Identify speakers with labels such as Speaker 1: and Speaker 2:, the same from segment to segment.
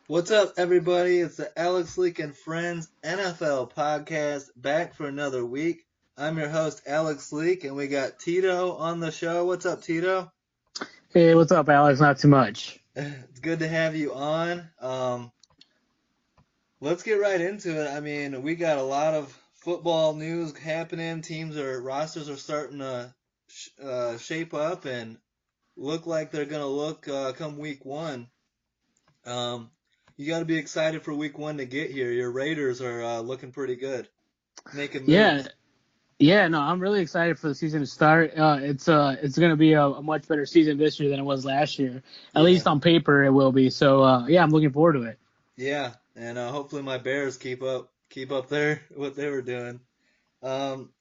Speaker 1: What's up, everybody? It's the Alex Leak and Friends NFL podcast back for another week. I'm your host, Alex Leak, and we got Tito on the show. What's up, Tito?
Speaker 2: Hey, what's up, Alex? Not too much.
Speaker 1: It's good to have you on. Let's get right into it. I mean, we got a lot of football news happening. Rosters are starting to shape up and look like they're going to look come week one. Um, you got to be excited for week one to get here. Your Raiders are looking pretty good, making
Speaker 2: Yeah,
Speaker 1: moves.
Speaker 2: yeah, no, I'm really excited for the season to start. It's gonna be a much better season this year than it was last year. At
Speaker 1: Yeah,
Speaker 2: least on paper, it will be. So, yeah, I'm looking forward to it.
Speaker 1: yeah, and hopefully my Bears keep up there what they were doing. Um,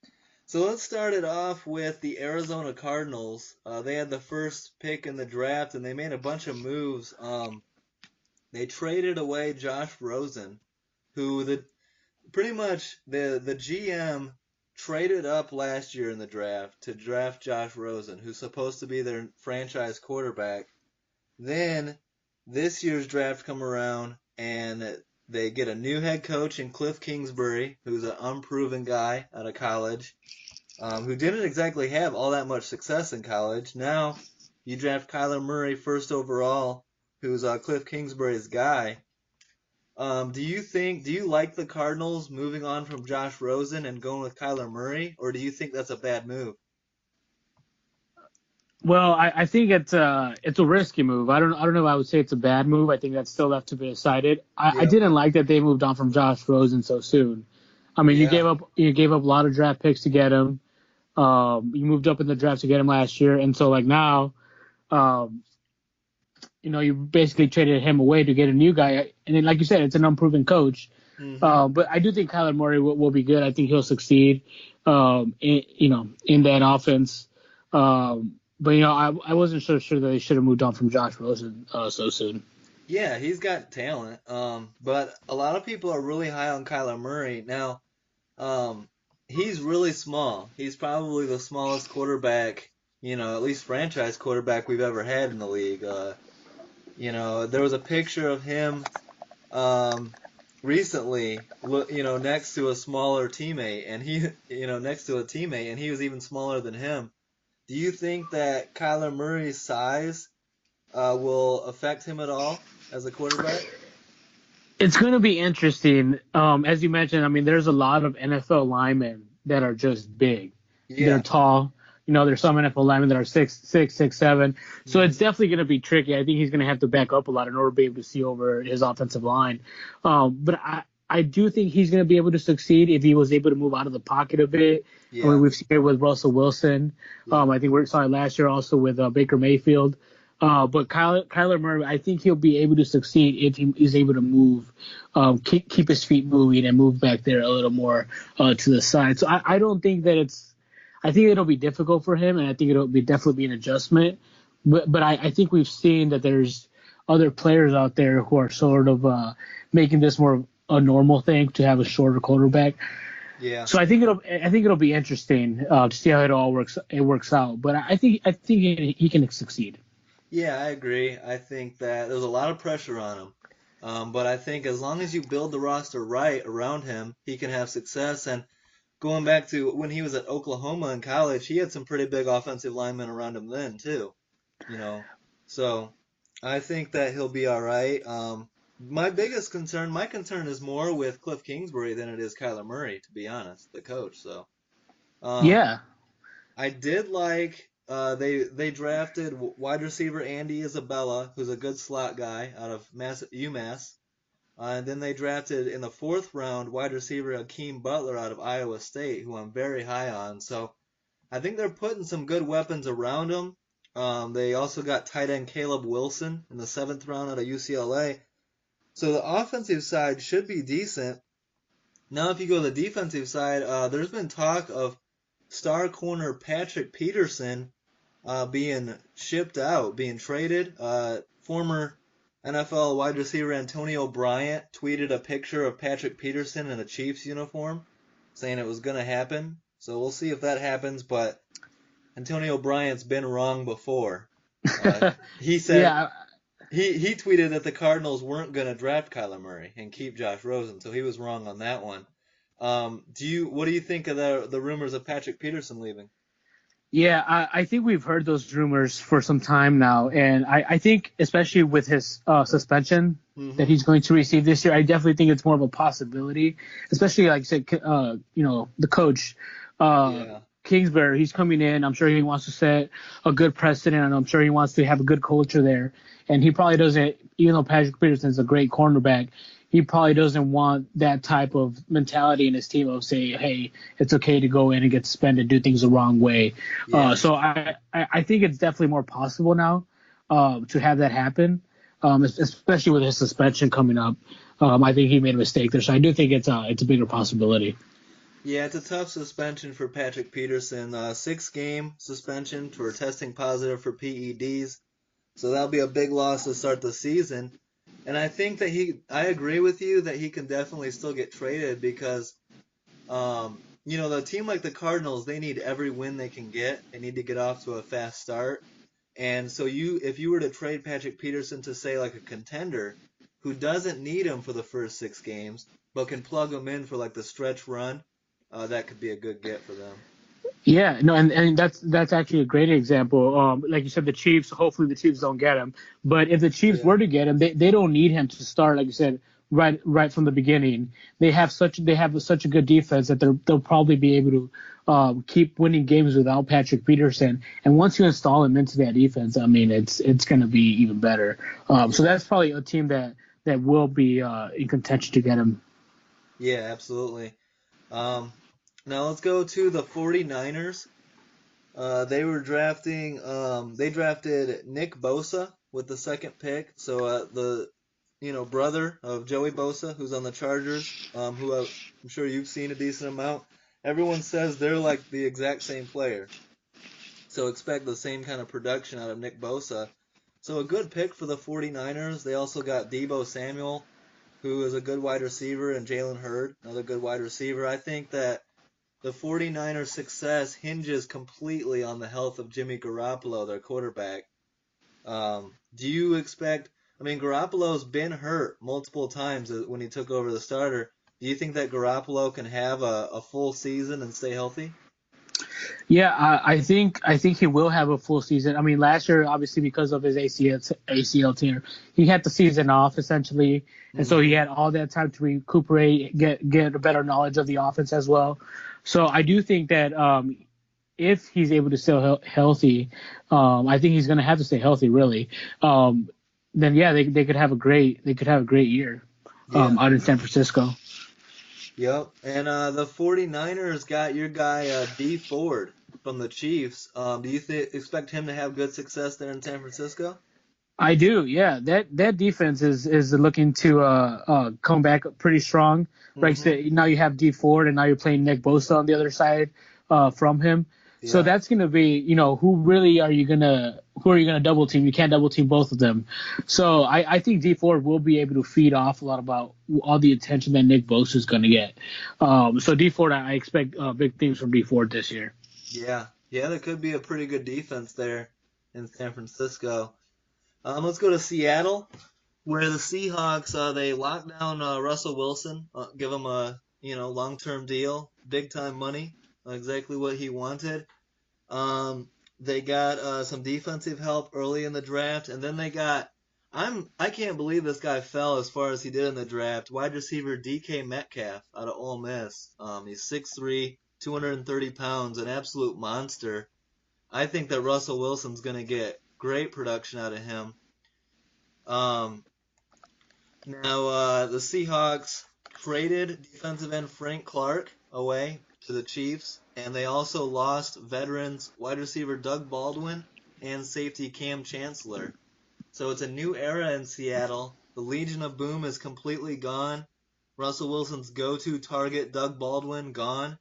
Speaker 1: so let's start it off with the Arizona Cardinals. They had the first pick in the draft, and they made a bunch of moves. They traded away Josh Rosen, who the pretty much the GM traded up last year in the draft to draft Josh Rosen, who's supposed to be their franchise quarterback. Then this year's draft come around and they get a new head coach in Cliff Kingsbury, who's an unproven guy out of college, who didn't exactly have all that much success in college. Now you draft Kyler Murray first overall, who's Cliff Kingsbury's guy. Do you like the Cardinals moving on from Josh Rosen and going with Kyler Murray, or do you think that's a bad move?
Speaker 2: Well, I think it's a risky move. I don't know if I would say it's a bad move. I think that's still left to be decided. I
Speaker 1: Yep.
Speaker 2: didn't like that they moved on from Josh Rosen so soon. I mean,
Speaker 1: Yeah.
Speaker 2: you gave up a lot of draft picks to get him. You moved up in the draft to get him last year, and so like now, um, you basically traded him away to get a new guy. And then, like you said, it's an unproven coach.
Speaker 1: Hmm.
Speaker 2: But I do think Kyler Murray will be good. I think he'll succeed, in that offense. But I wasn't so sure that they should have moved on from Josh Rosen so soon.
Speaker 1: Yeah, he's got talent. But a lot of people are really high on Kyler Murray. Now, um, he's really small. He's probably the smallest quarterback, at least franchise quarterback we've ever had in the league. There was a picture of him um, recently, next to a smaller teammate, and next to a teammate, and he was even smaller than him. Do you think that Kyler Murray's size will affect him at all as a quarterback?
Speaker 2: It's going to be interesting. As you mentioned, I mean, there's a lot of NFL linemen that are just big. They're
Speaker 1: Yeah.
Speaker 2: tall. There's some NFL linemen that are 6'7". So it's
Speaker 1: Hmm.
Speaker 2: definitely going to be tricky. I think he's going to have to back up a lot in order to be able to see over his offensive line. But I do think he's going to be able to succeed if he was able to move out of the pocket a bit. I mean,
Speaker 1: Yeah.
Speaker 2: we've seen it with Russell Wilson.
Speaker 1: Yep.
Speaker 2: I think we saw it last year also with Baker Mayfield. But Kyler Murray, I think he'll be able to succeed if he is able to move, keep his feet moving and move back there a little more to the side. So I don't think that I think it'll be difficult for him, and I think it'll be definitely be an adjustment. But I think we've seen that there's other players out there who are sort of making this more a normal thing to have a shorter quarterback.
Speaker 1: Yeah.
Speaker 2: So I think it'll be interesting to see how it works out. But I think he can succeed.
Speaker 1: Yeah, I agree. I think that there's a lot of pressure on him. But I think as long as you build the roster right around him, he can have success. And going back to when he was at Oklahoma in college, he had some pretty big offensive linemen around him then too. You know, so I think that he'll be all right. My concern is more with Cliff Kingsbury than it is Kyler Murray, to be honest, the coach. So, um,
Speaker 2: Yeah,
Speaker 1: I did like they drafted wide receiver Andy Isabella, who's a good slot guy out of UMass. And then they drafted in the fourth round wide receiver Hakeem Butler out of Iowa State, who I'm very high on. So I think they're putting some good weapons around him. They also got tight end Caleb Wilson in the seventh round out of UCLA. So the offensive side should be decent. Now, if you go to the defensive side, there's been talk of star corner Patrick Peterson being shipped out, being traded. Former NFL wide receiver Antonio Bryant tweeted a picture of Patrick Peterson in a Chiefs uniform, saying it was going to happen. So we'll see if that happens, but Antonio Bryant's been wrong before. He said
Speaker 2: yeah,
Speaker 1: he tweeted that the Cardinals weren't going to draft Kyler Murray and keep Josh Rosen, so he was wrong on that one. What do you think of the rumors of Patrick Peterson leaving?
Speaker 2: Yeah, I think we've heard those rumors for some time now, and I think especially with his suspension that
Speaker 1: Mm-hmm.
Speaker 2: he's going to receive this year, I definitely think it's more of a possibility. Especially like I said, the coach, uh,
Speaker 1: Yeah.
Speaker 2: Kingsbury, he's coming in. I'm sure he wants to set a good precedent, and I'm sure he wants to have a good culture there. And he probably doesn't, even though Patrick Peterson's a great cornerback, he probably doesn't want that type of mentality in his team of say, hey, it's okay to go in and get suspended, do things the wrong way.
Speaker 1: Yeah.
Speaker 2: So I think it's definitely more possible now to have that happen, especially with his suspension coming up. I think he made a mistake there, so I do think it's a bigger possibility.
Speaker 1: Yeah, it's a tough suspension for Patrick Peterson. 6 game suspension for testing positive for PEDs. So that'll be a big loss to start the season. And I think that I agree with you that he can definitely still get traded because, the team like the Cardinals, they need every win they can get. They need to get off to a fast start. And so if you were to trade Patrick Peterson to say like a contender who doesn't need him for the first 6 games, but can plug him in for like the stretch run, that could be a good get for them.
Speaker 2: Yeah, no, and that's actually a great example. Like you said, the Chiefs. Hopefully, the Chiefs don't get him. But if the Chiefs
Speaker 1: Yeah.
Speaker 2: were to get him, they don't need him to start. Like you said, right from the beginning, they have such a good defense that they'll probably be able to keep winning games without Patrick Peterson. And once you install him into that defense, I mean, it's going to be even better. So
Speaker 1: Yeah.
Speaker 2: that's probably a team that will be in contention to get him.
Speaker 1: Yeah, absolutely. Um, Now let's go to the 49ers. They drafted Nick Bosa with the second pick. So the brother of Joey Bosa, who's on the Chargers, who I'm sure you've seen a decent amount. Everyone says they're like the exact same player. So expect the same kind of production out of Nick Bosa. So a good pick for the 49ers. They also got Debo Samuel, who is a good wide receiver, and Jalen Hurd, another good wide receiver. I think that the 49ers' success hinges completely on the health of Jimmy Garoppolo, their quarterback. Do you expect? I mean, Garoppolo's been hurt multiple times when he took over the starter. Do you think that Garoppolo can have a full season and stay healthy?
Speaker 2: Yeah, I think he will have a full season. I mean, last year, obviously, because of his ACL tear, he had the season off essentially, and so he
Speaker 1: Mm-hmm.
Speaker 2: had all that time to recuperate, get a better knowledge of the offense as well. So I do think that if he's able to stay healthy, I think he's going to have to stay healthy really. Um, then yeah, they could have a great year
Speaker 1: Yeah.
Speaker 2: out in San Francisco.
Speaker 1: Yep. And the 49ers got your guy D Ford from the Chiefs. Do you expect him to have good success there in San Francisco?
Speaker 2: I do, yeah. That defense is looking to come back pretty strong. Right, so
Speaker 1: Mm-hmm.
Speaker 2: now you have D Ford, and now you're playing Nick Bosa on the other side from him. So
Speaker 1: Yeah.
Speaker 2: that's gonna be, who are you gonna double team? You can't double team both of them. So I think D Ford will be able to feed off a lot about all the attention that Nick Bosa is gonna get. So D Ford, I expect big things from D Ford this year.
Speaker 1: Yeah. Yeah, there could be a pretty good defense there in San Francisco. Let's go to Seattle, where the Seahawks they locked down Russell Wilson, give him a long-term deal, big-time money, exactly what he wanted. They got some defensive help early in the draft, and then they got I can't believe this guy fell as far as he did in the draft. Wide receiver DK Metcalf out of Ole Miss. He's 6'3", 230 pounds, an absolute monster. I think that Russell Wilson's going to get great production out of him. Um, Now, the Seahawks traded defensive end Frank Clark away to the Chiefs, and they also lost veterans wide receiver Doug Baldwin and safety Cam Chancellor. So it's a new era in Seattle. The Legion of Boom is completely gone. Russell Wilson's go-to target, Doug Baldwin, gone.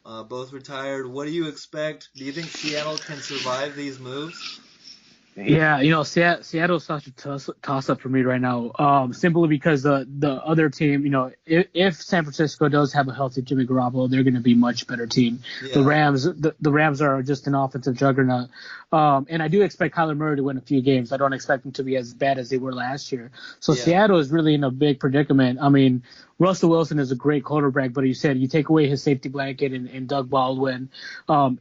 Speaker 1: Both retired. What do you expect? Do you think Seattle can survive these moves?
Speaker 2: Yeah, Seattle's such a toss up for me right now. Simply because the other team, if San Francisco does have a healthy Jimmy Garoppolo, they're going to be a much better team.
Speaker 1: Yeah,
Speaker 2: The Rams are just an offensive juggernaut. And I do expect Kyler Murray to win a few games. I don't expect them to be as bad as they were last year. So
Speaker 1: yeah,
Speaker 2: Seattle is really in a big predicament. I mean, Russell Wilson is a great quarterback, but you said you take away his safety blanket and Doug Baldwin.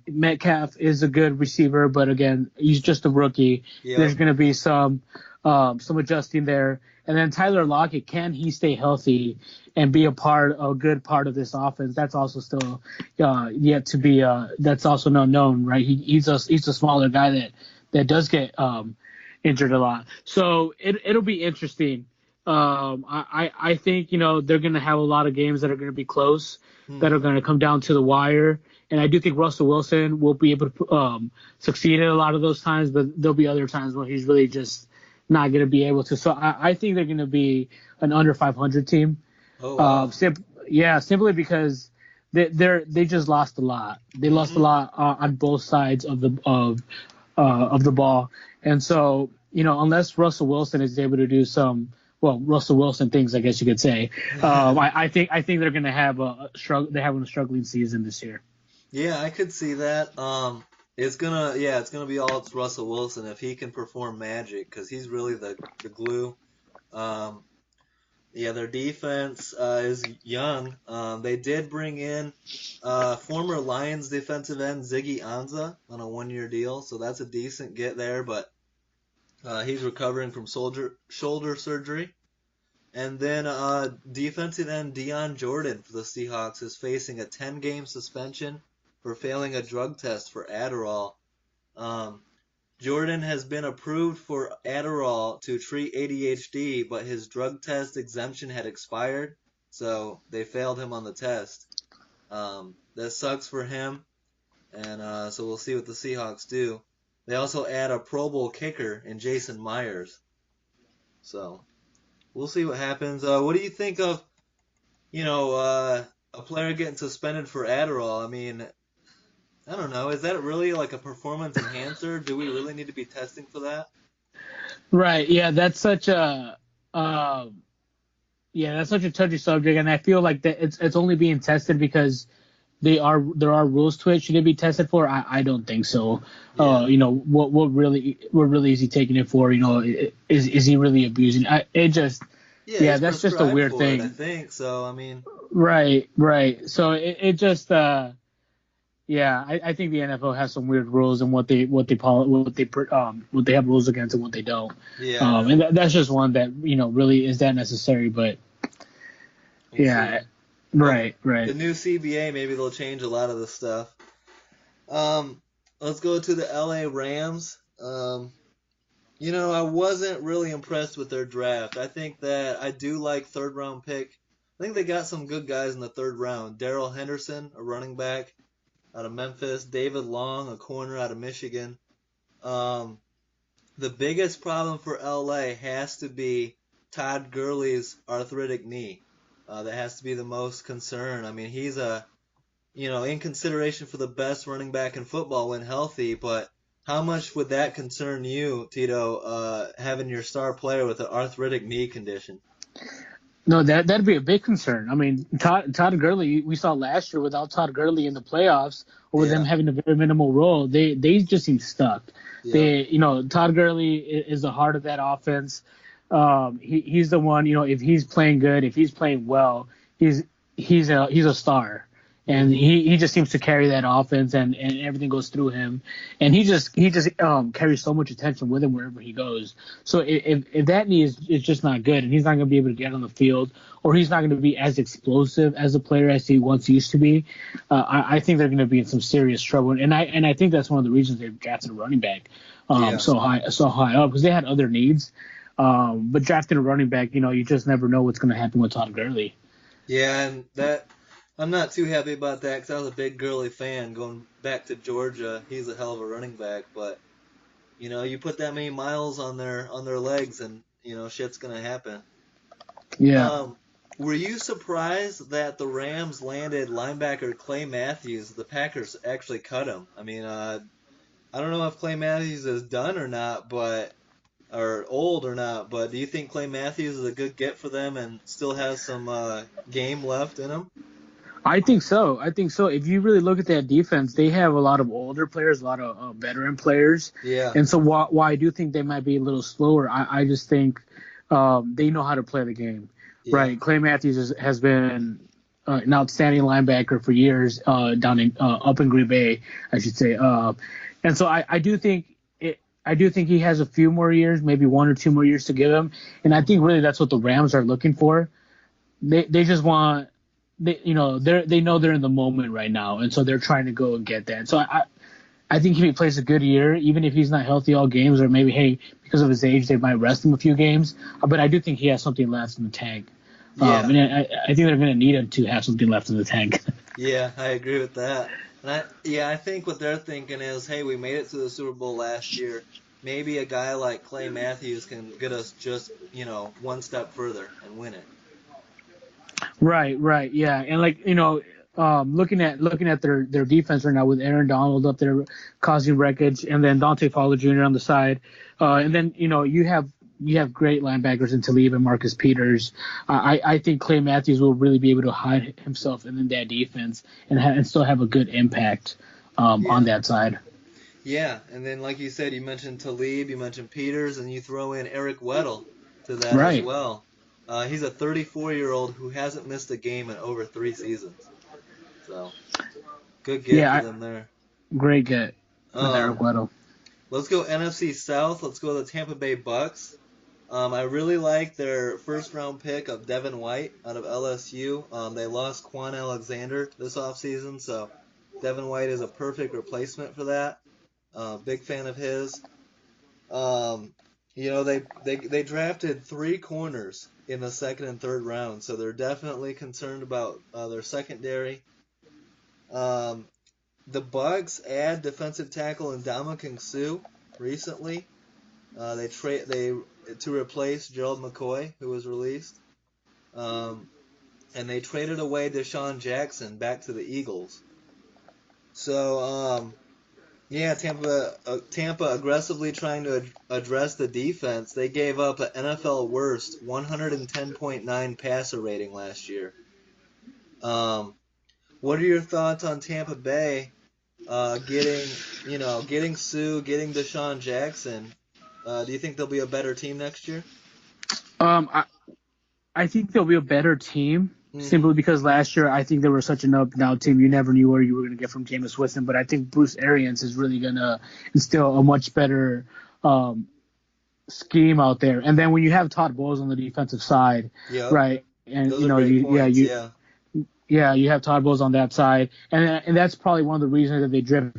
Speaker 2: Metcalf is a good receiver, but again, he's just a rookie. There's
Speaker 1: yep.
Speaker 2: going to be some adjusting there. And then Tyler Lockett, can he stay healthy and be a good part of this offense? That's also still yet to be. That's also not known, right? He's a smaller guy that does get injured a lot. So it'll be interesting. I think they're going to have a lot of games that are going to be close, that are
Speaker 1: Hmm.
Speaker 2: going to come down to the wire. And I do think Russell Wilson will be able to succeed at a lot of those times, but there'll be other times where he's really just not going to be able to. So I think they're going to be an under 500 team.
Speaker 1: Oh wow.
Speaker 2: Simply because they just lost a lot. They lost a
Speaker 1: Hmm.
Speaker 2: lot on both sides of the ball, and so unless Russell Wilson is able to do some Russell Wilson things, I guess you could say. I think they're going to have a struggle. They're having a struggling season this year.
Speaker 1: Yeah, I could see that. It's gonna be all it's Russell Wilson if he can perform magic because he's really the glue. Um, yeah, their defense is young. They did bring in former Lions defensive end Ziggy Ansah on a 1 year deal, so that's a decent get there. But he's recovering from shoulder surgery. And then defensive end Dion Jordan for the Seahawks is facing a 10-game suspension for failing a drug test for Adderall. Um, Jordan has been approved for Adderall to treat ADHD, but his drug test exemption had expired, so they failed him on the test. That sucks for him, and so we'll see what the Seahawks do. They also add a Pro Bowl kicker in Jason Myers, so we'll see what happens. What do you think of a player getting suspended for Adderall? I mean, I don't know. Is that really like a performance enhancer? Do we really need to be testing for that?
Speaker 2: Right. Uh, that's such a touchy subject, and I feel like that it's only being tested because there are rules to it. Should it be tested for? I don't think so.
Speaker 1: Yeah.
Speaker 2: What really is he taking it for? Is he really abusing?
Speaker 1: Yeah, he's
Speaker 2: That's just a
Speaker 1: prescribed
Speaker 2: weird
Speaker 1: for it, I
Speaker 2: thing.
Speaker 1: think. So, I mean,
Speaker 2: Right, right. So it just I think the NFL has some weird rules and what they have rules against and what they don't.
Speaker 1: yeah, I
Speaker 2: And
Speaker 1: know.
Speaker 2: that's just one that really is that necessary. But
Speaker 1: We'll
Speaker 2: yeah,
Speaker 1: see. Well,
Speaker 2: right,
Speaker 1: the
Speaker 2: right.
Speaker 1: new CBA, maybe they'll change a lot of the stuff. Um, let's go to the LA Rams. I wasn't really impressed with their draft. I think that I do like third round pick. I think they got some good guys in the third round. Darrell Henderson, a running back out of Memphis. David Long, a corner out of Michigan. Um, the biggest problem for LA has to be Todd Gurley's arthritic knee. That has to be the most concern. I mean, he's in consideration for the best running back in football when healthy, but how much would that concern you, Tito, having your star player with an arthritic knee condition?
Speaker 2: No, that'd be a big concern. I mean, Todd Gurley, we saw last year without Todd Gurley in the playoffs, or with them
Speaker 1: Yeah,
Speaker 2: having a very minimal role, they just seem stuck.
Speaker 1: yep.
Speaker 2: Todd Gurley is the heart of that offense. He's the one. If he's playing good, if he's playing well, he's a star, and
Speaker 1: Hmm.
Speaker 2: he just seems to carry that offense, and everything goes through him, and he just carries so much attention with him wherever he goes. So if that knee is just not good, and he's not going to be able to get on the field, or he's not going to be as explosive as a player as he once used to be, I think they're going to be in some serious trouble. And I think that's one of the reasons they've drafted a running back
Speaker 1: Yeah.
Speaker 2: so high up, because they had other needs. But drafting a running back, you just never know what's going to happen with Todd Gurley.
Speaker 1: Yeah, and that I'm not too happy about that because I was a big Gurley fan going back to Georgia. He's a hell of a running back, but you put that many miles on their legs, and shit's gonna happen.
Speaker 2: Yeah.
Speaker 1: Um, were you surprised that the Rams landed linebacker Clay Matthews? The Packers actually cut him. I mean, I don't know if Clay Matthews is done or not, or old or not, but do you think Clay Matthews is a good get for them and still has some game left in him?
Speaker 2: I think so. I think so. If you really look at that defense, they have a lot of older players, a lot of veteran players,
Speaker 1: Yeah,
Speaker 2: and so why I do think they might be a little slower. I just think they know how to play the game,
Speaker 1: yeah,
Speaker 2: right? Clay Matthews has been an outstanding linebacker for years down in up in Green Bay, I should say. And so I do think. I do think he has a few more years, maybe 1 or 2 more years to give him, and I think
Speaker 1: hmm
Speaker 2: really that's what the Rams are looking for. They just want they know they're in the moment right now, and so they're trying to go and get that. So I think if he plays a good year, even if he's not healthy all games, or maybe hey because of his age they might rest him a few games, but I do think he has something left in the tank.
Speaker 1: yeah,
Speaker 2: And I think they're going to need him to have something left in the tank.
Speaker 1: yeah. I agree with that. And I think what they're thinking is, hey, we made it to the Super Bowl last year. Maybe a guy like Clay Matthews can get us just one step further and win it.
Speaker 2: Right, right, yeah, and like looking at their defense right now with Aaron Donald up there causing wreckage, and then Dante Fowler Jr. on the side, and then you have great linebackers in Talib and Marcus Peters. I think Clay Matthews will really be able to hide himself in that defense and still have a good impact on
Speaker 1: Yeah.
Speaker 2: that side.
Speaker 1: Yeah, and then like you said, you mentioned Talib, you mentioned Peters, and you throw in Eric Weddle to that as
Speaker 2: Right.
Speaker 1: well. He's a 34-year-old who hasn't missed a game in over 3 seasons. So good get for
Speaker 2: Yeah,
Speaker 1: them there.
Speaker 2: great get with Eric
Speaker 1: Um,
Speaker 2: Weddle.
Speaker 1: let's go NFC South. Let's go to the Tampa Bay Bucks. I really like their first round pick of Devin White out of LSU. They lost Quan Alexander this offseason, so Devin White is a perfect replacement for that. Big fan of his. Um, they drafted three corners in the second and third round, so they're definitely concerned about their secondary. Um, the Bucks add defensive tackle Ndamukong Suh recently. They to replace Gerald McCoy, who was released, um, and they traded away Deshaun Jackson back to the Eagles. So yeah, Tampa aggressively trying to address the defense. They gave up an NFL worst 110.9 passer rating last year. Um, what are your thoughts on Tampa Bay getting Sue, getting Deshaun Jackson? Do you think they'll be a better team next year?
Speaker 2: Um, I, I think they'll be a better team
Speaker 1: Mm-hmm.
Speaker 2: simply because last year I think they were such an up and down team. You never knew where you were going to get from Jameis Winston, but I think Bruce Arians is really going to instill a much better um, scheme out there. And then when you have Todd Bowles on the defensive side,
Speaker 1: Yep.
Speaker 2: right, and
Speaker 1: Those are great points.
Speaker 2: you
Speaker 1: Yeah.
Speaker 2: yeah, you have Todd Bowles on that side, and that's probably one of the reasons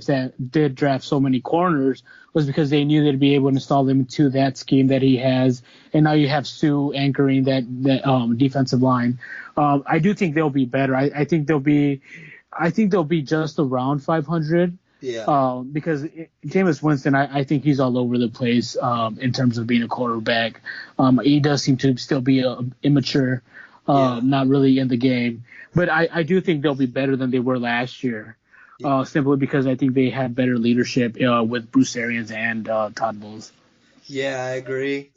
Speaker 2: that did draft so many corners was because they knew they'd be able to install them into that scheme that he has, and now you have Sue anchoring that defensive line. I do think they'll be better. I think they'll be just around 500.
Speaker 1: Yeah.
Speaker 2: Because Jameis Winston, I think he's all over the place in terms of being a quarterback. He does seem to still be immature,
Speaker 1: Yeah.
Speaker 2: not really in the game. But I do think they'll be better than they were last year, simply because I think they had better leadership with Bruce Arians and Todd Bowles.
Speaker 1: Yeah, I agree.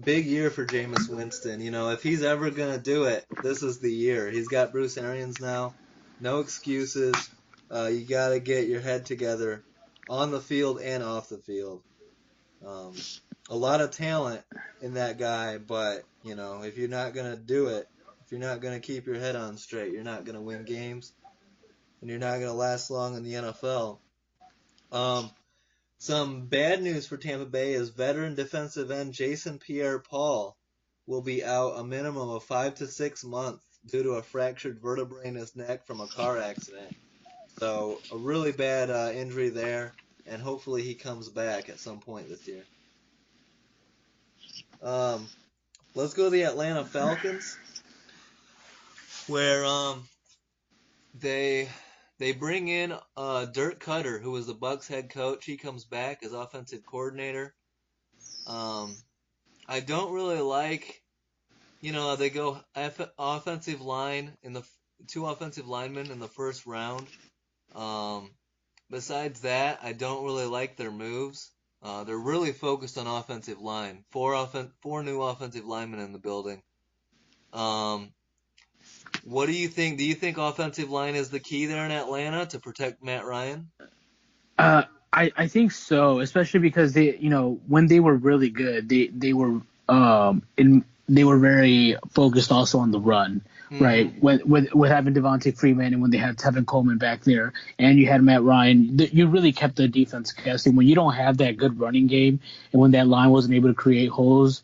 Speaker 1: Big year for Jameis Winston. If he's ever gonna do it, this is the year. He's got Bruce Arians now. No excuses. You gotta get your head together on the field and off the field. Um, a lot of talent in that guy, but if you're not gonna do it, if you're not gonna keep your head on straight, you're not gonna win games, and you're not gonna last long in the NFL. Um, some bad news for Tampa Bay is veteran defensive end Jason Pierre-Paul will be out a minimum of 5 to 6 months due to a fractured vertebrae in his neck from a car accident. So a really bad injury there, and hopefully he comes back at some point this year. Um, let's go to the Atlanta Falcons, where they they bring in Dirk Cutter, who was the Bucks head coach. He comes back as offensive coordinator. Um, I don't really like, they go offensive line in the two offensive linemen in the first round. Um, Besides that, I don't really like their moves. They're really focused on offensive line. Four new offensive linemen in the building. Um, what do you think? Do you think offensive line is the key there in Atlanta to protect Matt Ryan?
Speaker 2: Uh, I think so, especially because when they were really good, they were very focused also on the run, right?
Speaker 1: Mm-hmm.
Speaker 2: With having Devontae Freeman and when they had Tevin Coleman back there, and you had Matt Ryan, you really kept the defense guessing. When you don't have that good running game, and when that line wasn't able to create holes,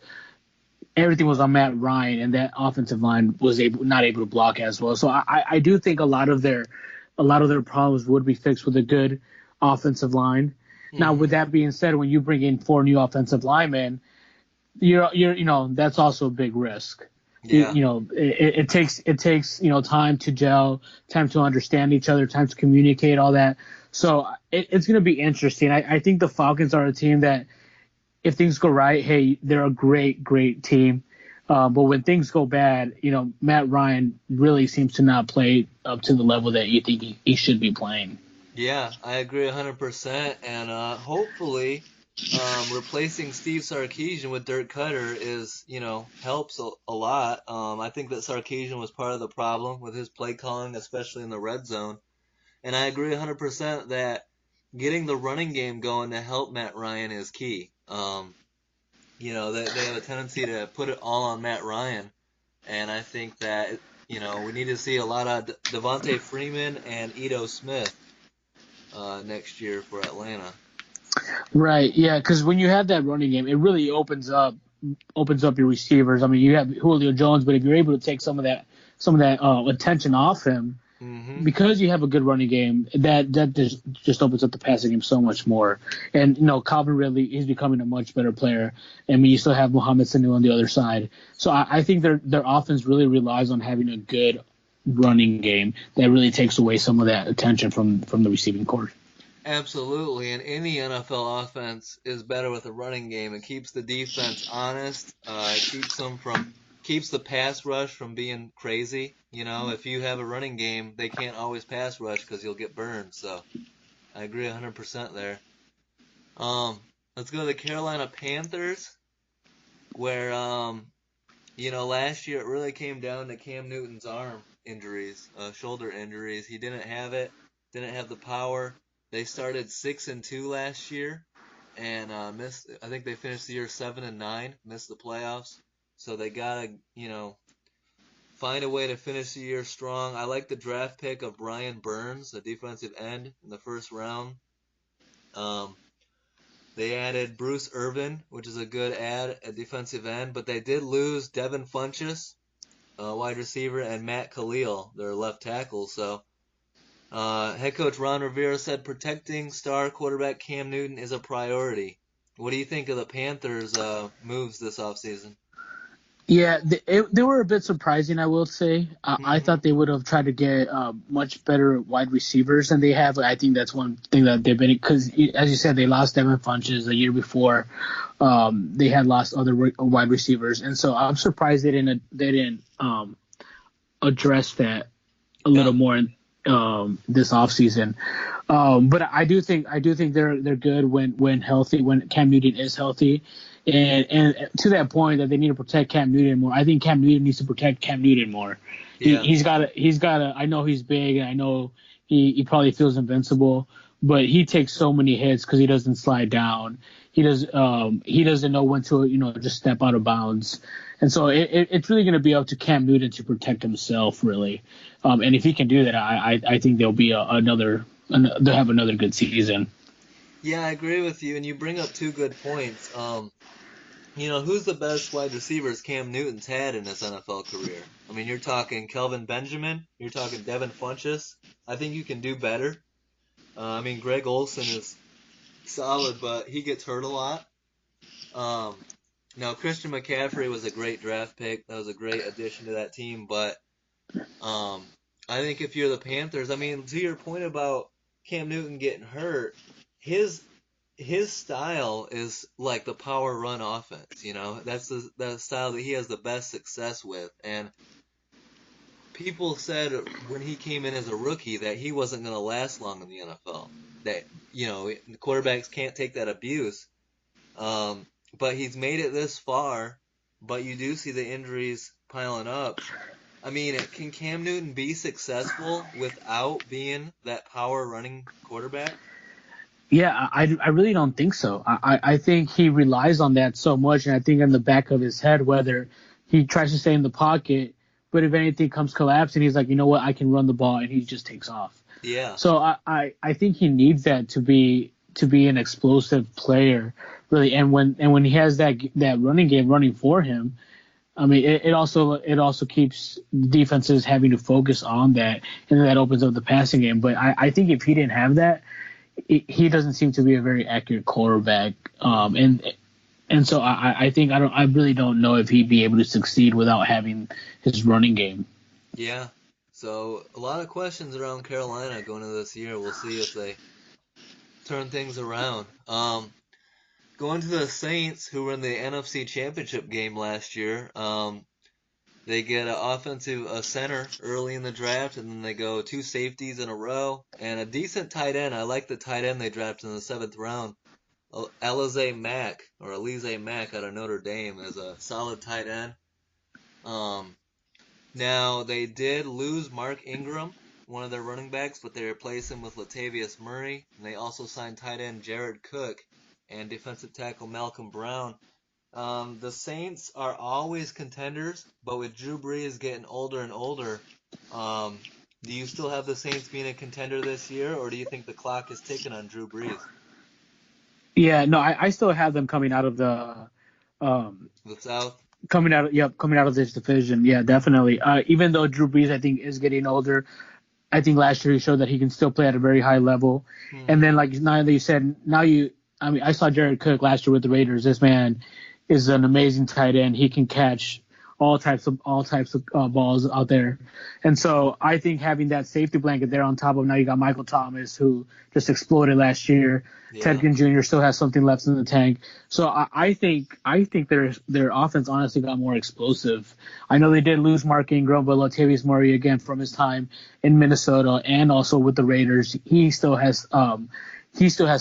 Speaker 2: everything was on Matt Ryan, and that offensive line was not able to block as well. So I do think a lot of their problems would be fixed with a good offensive line. Now, with
Speaker 1: Mm-hmm.
Speaker 2: that being said, when you bring in four new offensive linemen, that's also a big risk.
Speaker 1: Yeah.
Speaker 2: It takes time to gel, time to understand each other, time to communicate, all that. So it's going to be interesting. I think the Falcons are a team that if things go right, hey, they're a great team. But when things go bad, Matt Ryan really seems to not play up to the level that you think he should be playing.
Speaker 1: Yeah, I agree 100%. And hopefully, replacing Steve Sarkisian with Dirk Cutter helps a lot. I think that Sarkisian was part of the problem with his play calling, especially in the red zone. And I agree 100% that getting the running game going to help Matt Ryan is key. They have a tendency to put it all on Matt Ryan. And I think that, we need to see a lot of Devontae Freeman and Ito Smith next year for Atlanta.
Speaker 2: Right? Yeah, because when you have that running game, it really opens up your receivers. I mean, you have Julio Jones, but if you're able to take some of that attention off him,
Speaker 1: Hmm.
Speaker 2: because you have a good running game, that just opens up the passing game so much more. And Calvin Ridley, he's becoming a much better player. I mean, you still have Mohamed Sanu on the other side. So I think their offense really relies on having a good running game that really takes away some of that attention from the receiving corps.
Speaker 1: Absolutely, and any NFL offense is better with a running game. It keeps the defense honest. Keeps the pass rush from being crazy. If you have a running game, they can't always pass rush because you'll get burned. So I agree 100% there. Um, let's go to the Carolina Panthers, where last year it really came down to Cam Newton's arm injuries, shoulder injuries. He didn't have it, didn't have the power. They started 6-2 last year, and missed. I think they finished the year 7-9, missed the playoffs. So they gotta, find a way to finish the year strong. I like the draft pick of Brian Burns, a defensive end, in the first round. Um, they added Bruce Irvin, which is a good add at defensive end, but they did lose Devin Funchess, wide receiver, and Matt Khalil, their left tackle. So, head coach Ron Rivera said protecting star quarterback Cam Newton is a priority. What do you think of the Panthers' moves this offseason?
Speaker 2: Yeah, they were a bit surprising, I will say. I
Speaker 1: Mm-hmm.
Speaker 2: thought they would have tried to get much better wide receivers than they have. I think that's one thing that they've been because, as you said, they lost Devin Funches the year before. They had lost other wide receivers, and so I'm surprised they didn't address that a
Speaker 1: Yeah.
Speaker 2: little more in this offseason. But I do think they're good when healthy, when Cam Newton is healthy. And to that point that they need to protect Cam Newton more. I think Cam Newton needs to protect Cam Newton more.
Speaker 1: Yeah.
Speaker 2: He's got to I know he's big and I know he probably feels invincible, but he takes so many hits because he doesn't slide down. He doesn't know when to just step out of bounds. And so it's really going to be up to Cam Newton to protect himself, really. And if he can do that, I think there'll be they'll have another good season.
Speaker 1: Yeah, I agree with you, and you bring up two good points. Who's the best wide receivers Cam Newton's had in his NFL career? I mean, you're talking Kelvin Benjamin, you're talking Devin Funchess. I think you can do better. I mean, Greg Olson is solid, but he gets hurt a lot. Um, Now, Christian McCaffrey was a great draft pick. That was a great addition to that team, but um, I think if you're the Panthers, I mean, to your point about Cam Newton getting hurt, his his style is like the power run offense. That's the style that he has the best success with. And people said when he came in as a rookie that he wasn't going to last long in the NFL. that the quarterbacks can't take that abuse. Um, but he's made it this far, but you do see the injuries piling up. I mean, can Cam Newton be successful without being that power running quarterback?
Speaker 2: Yeah, I really don't think so. I think he relies on that so much, and I think in the back of his head, whether he tries to stay in the pocket, but if anything comes collapsing, he's like, you know what, I can run the ball, and he just takes off.
Speaker 1: Yeah,
Speaker 2: So I think he needs that to be an explosive player, really. And when he has that running game running for him, I mean, it also keeps defenses having to focus on that, and that opens up the passing game. But I think if he didn't have that, he doesn't seem to be a very accurate quarterback. And so I think I really don't know if he'd be able to succeed without having his running game.
Speaker 1: yeah. So a lot of questions around Carolina going into this year. We'll see if they turn things around. Going to the Saints, who were in the NFC Championship game last year. They get an offensive center early in the draft, and then they go two safeties in a row and a decent tight end. I like the tight end they drafted in the seventh round. Alize Mack out of Notre Dame as a solid tight end. Um, Now they did lose Mark Ingram, one of their running backs, but they replaced him with Latavius Murray. And they also signed tight end Jared Cook and defensive tackle Malcolm Brown. The Saints are always contenders, but with Drew Brees getting older and older, um, do you still have the Saints being a contender this year, or do you think the clock is ticking on Drew Brees?
Speaker 2: Yeah, no, I still have them coming out of the um,
Speaker 1: The South?
Speaker 2: coming out of this division. Yeah, definitely. Even though Drew Brees, I think, is getting older, I think last year he showed that he can still play at a very high level. And
Speaker 1: Mm-hmm.
Speaker 2: then, like now that you said, I mean, I saw Jared Cook last year with the Raiders. This man is an amazing tight end. He can catch all types of balls out there. And so I think having that safety blanket there on top of now you got Michael Thomas who just exploded last year. Ted
Speaker 1: Yeah.
Speaker 2: Ginn Jr. still has something left in the tank. So I think their offense honestly got more explosive. I know they did lose Mark Ingram, but Latavius Murray again from his time in Minnesota and also with the Raiders, he still has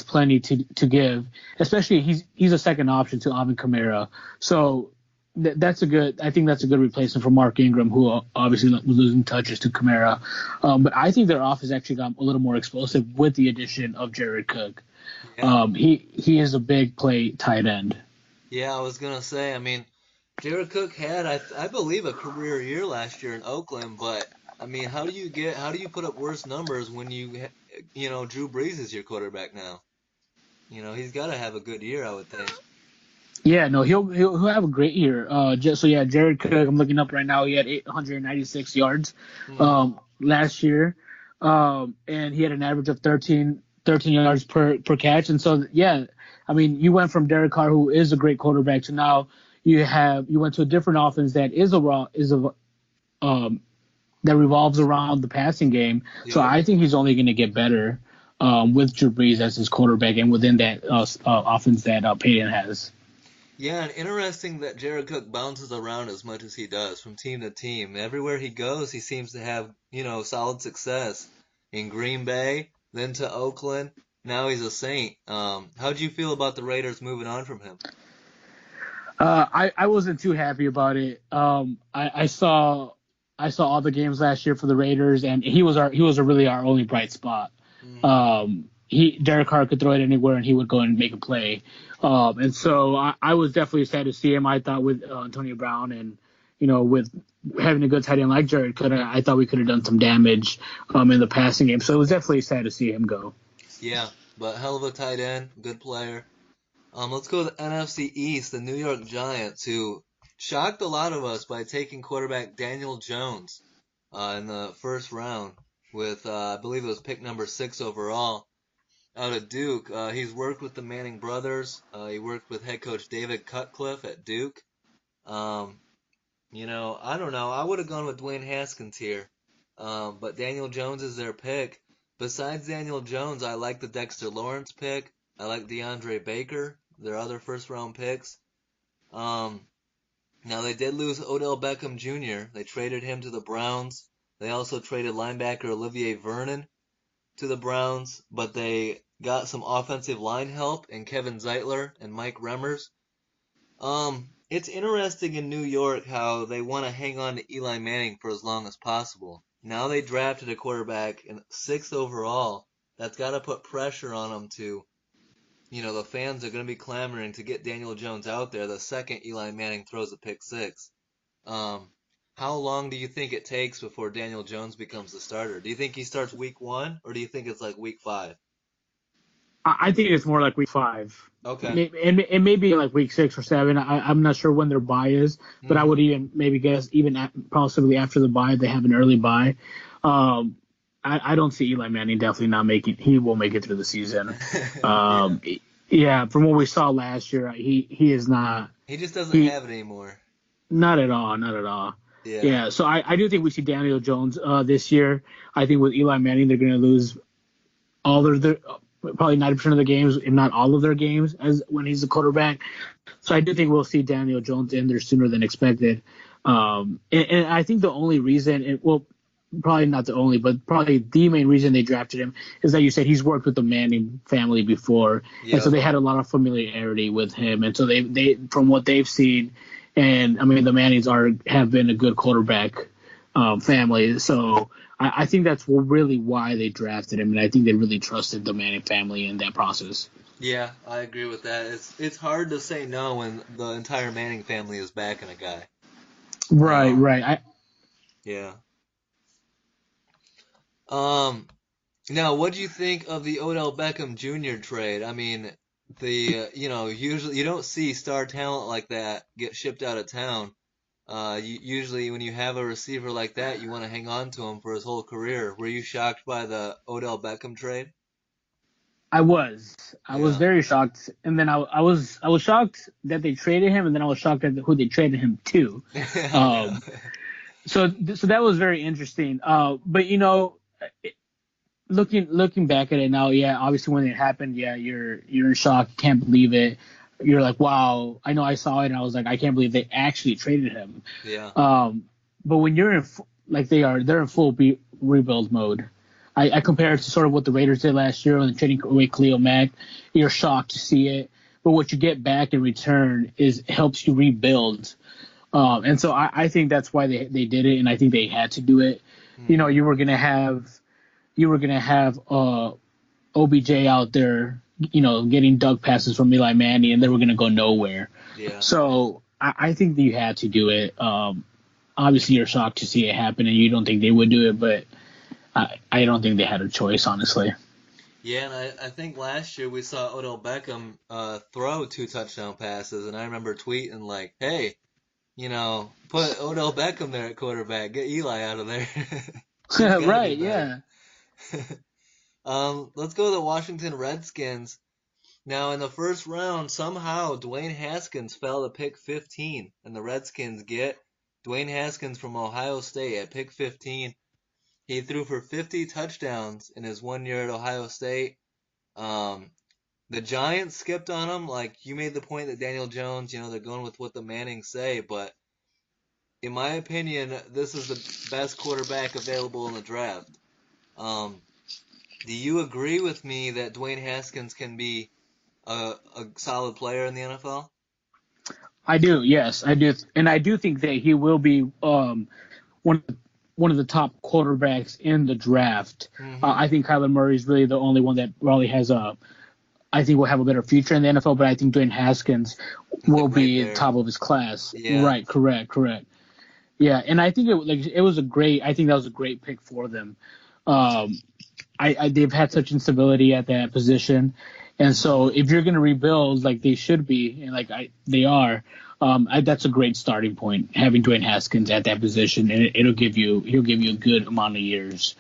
Speaker 2: plenty to give. Especially he's a second option to Alvin Kamara. So I think that's a good replacement for Mark Ingram, who obviously was losing touches to Kamara. But I think their offense actually got a little more explosive with the addition of Jared Cook.
Speaker 1: Yeah.
Speaker 2: He is a big play tight end.
Speaker 1: Yeah, I was gonna say, I mean, Jared Cook had, I believe, a career year last year in Oakland, but I mean, how do you put up worse numbers when Drew Brees is your quarterback now? He's got to have a good year, I would think.
Speaker 2: Yeah, no, he'll have a great year. Jared Cook, I'm looking up right now. He had 896 yards
Speaker 1: Hmm.
Speaker 2: last year, and he had an average of 13 yards per catch. And so, yeah, I mean, you went from Derek Carr, who is a great quarterback, to now you went to a different offense that um, that revolves around the passing game. So
Speaker 1: Yep.
Speaker 2: I think he's only going to get better with Drew Brees as his quarterback and within that offense that Peyton has.
Speaker 1: Yeah, and interesting that Jared Cook bounces around as much as he does from team to team. Everywhere he goes, he seems to have, solid success. In Green Bay, then to Oakland, now he's a Saint. How'd you feel about the Raiders moving on from him?
Speaker 2: I wasn't too happy about it. I saw all the games last year for the Raiders, and he was really our only bright spot.
Speaker 1: Hmm.
Speaker 2: Derek Carr could throw it anywhere, and he would go and make a play. And so I was definitely sad to see him. I thought with Antonio Brown and with having a good tight end like Jared could I thought we could have done some damage in the passing game. So it was definitely sad to see him go.
Speaker 1: Yeah, but hell of a tight end, good player. Let's go to the NFC East, the New York Giants, who shocked a lot of us by taking quarterback Daniel Jones in the first round with, I believe it was pick number 6 overall out of Duke. He's worked with the Manning brothers. He worked with head coach David Cutcliffe at Duke. Um, I don't know. I would have gone with Dwayne Haskins here. But Daniel Jones is their pick. Besides Daniel Jones, I like the Dexter Lawrence pick. I like DeAndre Baker, their other first round picks. Um, Now they did lose Odell Beckham Jr. They traded him to the Browns. They also traded linebacker Olivier Vernon to the Browns, but they got some offensive line help in Kevin Zeitler and Mike Remmers. It's interesting in New York how they want to hang on to Eli Manning for as long as possible. Now they drafted a quarterback in sixth overall. That's got to put pressure on them to, the fans are going to be clamoring to get Daniel Jones out there the second Eli Manning throws a pick six. Um, how long do you think it takes before Daniel Jones becomes the starter? Do you think he starts week 1 or do you think it's like week 5?
Speaker 2: I think it's more like week 5.
Speaker 1: Okay.
Speaker 2: And it may be like week 6 or 7. I'm not sure when their bye is, but I
Speaker 1: Hmm.
Speaker 2: would even maybe guess even possibly after the bye they have an early bye. Um, I don't see Eli Manning definitely not making. He will make it through the season.
Speaker 1: Yeah.
Speaker 2: Um, yeah, from what we saw last year, he is not
Speaker 1: He just doesn't
Speaker 2: he
Speaker 1: have it anymore.
Speaker 2: not at all, not at all.
Speaker 1: Yeah.
Speaker 2: Yeah, so I do think we see Daniel Jones this year. I think with Eli Manning they're going to lose all of their probably 90% of the games, if not all of their games, as when he's the quarterback. So I do think we'll see Daniel Jones in there sooner than expected. And I think the only reason, well, probably not the only, but probably the main reason they drafted him is that you said he's worked with the Manning family before, and so
Speaker 1: Yep.
Speaker 2: they had a lot of familiarity with him, and so they from what they've seen, and I mean the Mannings have been a good quarterback family, so I think that's really why they drafted him, and I think they really trusted the Manning family in that process.
Speaker 1: Yeah, I agree with that. It's hard to say no when the entire Manning family is backing a guy.
Speaker 2: Right,
Speaker 1: Um,
Speaker 2: right.
Speaker 1: yeah. Um, Now, what do you think of the Odell Beckham Jr. trade? I mean, usually you don't see star talent like that get shipped out of town. Usually when you have a receiver like that, you want to hang on to him for his whole career. Were you shocked by the Odell Beckham trade?
Speaker 2: I was. I was
Speaker 1: Yeah.
Speaker 2: very shocked, and then I was shocked that they traded him, and then I was shocked at who they traded him to.
Speaker 1: I know.
Speaker 2: Um, so that was very interesting. But looking back at it now, yeah, obviously when it happened, yeah, you're in shock, you can't believe it. You're like, wow. I know I saw it, and I was like, I can't believe they actually traded him.
Speaker 1: Yeah.
Speaker 2: Um, but when you're like they're in full rebuild mode. I compare it to sort of what the Raiders did last year when they trading away Khalil Mack. You're shocked to see it, but what you get back in return is helps you rebuild. And so I think that's why they did it, and I think they had to do it.
Speaker 1: Hmm.
Speaker 2: You were gonna have OBJ out there, getting dug passes from Eli Manning, and they were gonna go nowhere.
Speaker 1: Yeah.
Speaker 2: So I think that you had to do it. Obviously, you're shocked to see it happen, and you don't think they would do it, but I don't think they had a choice, honestly.
Speaker 1: Yeah, and I think last year we saw Odell Beckham throw 2 touchdown passes, and I remember tweeting like, "Hey, put Odell Beckham there at quarterback. Get Eli out of there. He's got to be
Speaker 2: Right?
Speaker 1: better."
Speaker 2: Yeah.
Speaker 1: Let's go to the Washington Redskins. Now, in the first round, somehow Dwayne Haskins fell to pick 15, and the Redskins get Dwayne Haskins from Ohio State at pick 15. He threw for 50 touchdowns in his 1 year at Ohio State. Um, the Giants skipped on him. Like you made the point that Daniel Jones, they're going with what the Mannings say, but in my opinion, this is the best quarterback available in the draft. Um, do you agree with me that Dwayne Haskins can be a solid player in the NFL?
Speaker 2: I do. Yes, I do, and I do think that he will be one one of the top quarterbacks in the draft.
Speaker 1: Mm-hmm.
Speaker 2: I think Kyler Murray is really the only one that probably has a. I think will have a better future in the NFL, but I think Dwayne Haskins
Speaker 1: He's a
Speaker 2: will
Speaker 1: great
Speaker 2: be
Speaker 1: player.
Speaker 2: top of his class.
Speaker 1: Yeah.
Speaker 2: Right. Correct. Correct. Yeah, and I think it was a great. I think that was a great pick for them. Um, they've had such instability at that position, and so
Speaker 1: Mm-hmm.
Speaker 2: if you're going to rebuild like they should be, and they are, that's a great starting point having Dwayne Haskins at that position, and he'll give you a good amount of years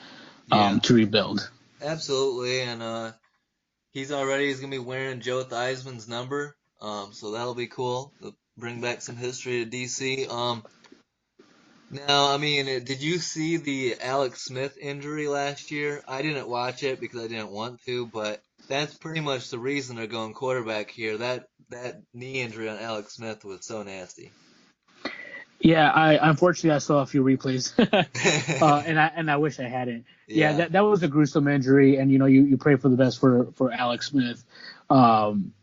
Speaker 1: Yeah.
Speaker 2: to rebuild.
Speaker 1: Absolutely. And he's gonna be wearing Joe Theismann's number. So that'll be cool. Bring back some history to DC. Now, I mean, did you see the Alex Smith injury last year? I didn't watch it because I didn't want to, but that's pretty much the reason they're going quarterback here. That knee injury on Alex Smith was so nasty.
Speaker 2: Yeah, I unfortunately I saw a few replays, and I wish I hadn't. Yeah,
Speaker 1: Yeah,
Speaker 2: that was a gruesome injury, and you pray for the best for Alex Smith. Um,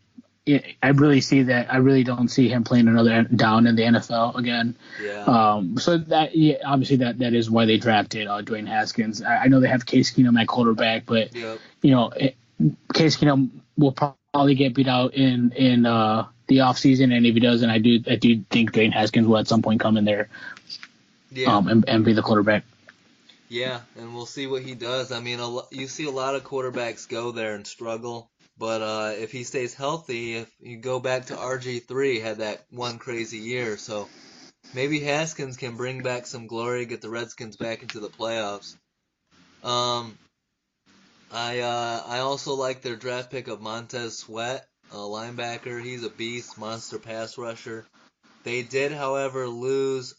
Speaker 2: I really see that. I really don't see him playing another down in the NFL again.
Speaker 1: yeah,
Speaker 2: So that obviously that is why they drafted Dwayne Haskins. I know they have Case Keenum at quarterback, but
Speaker 1: yep.
Speaker 2: you know Case Keenum will probably get beat out in the offseason, and if he doesn't, I do think Dwayne Haskins will at some point come in there
Speaker 1: Yeah,
Speaker 2: and be the quarterback.
Speaker 1: yeah, and we'll see what he does. I mean, you see a lot of quarterbacks go there and struggle, but if he stays healthy, if you go back to RG3, had that one crazy year, so maybe Haskins can bring back some glory, get the Redskins back into the playoffs. Um, I also like their draft pick of Montez Sweat, a linebacker. He's a beast, monster pass rusher. They did, however, lose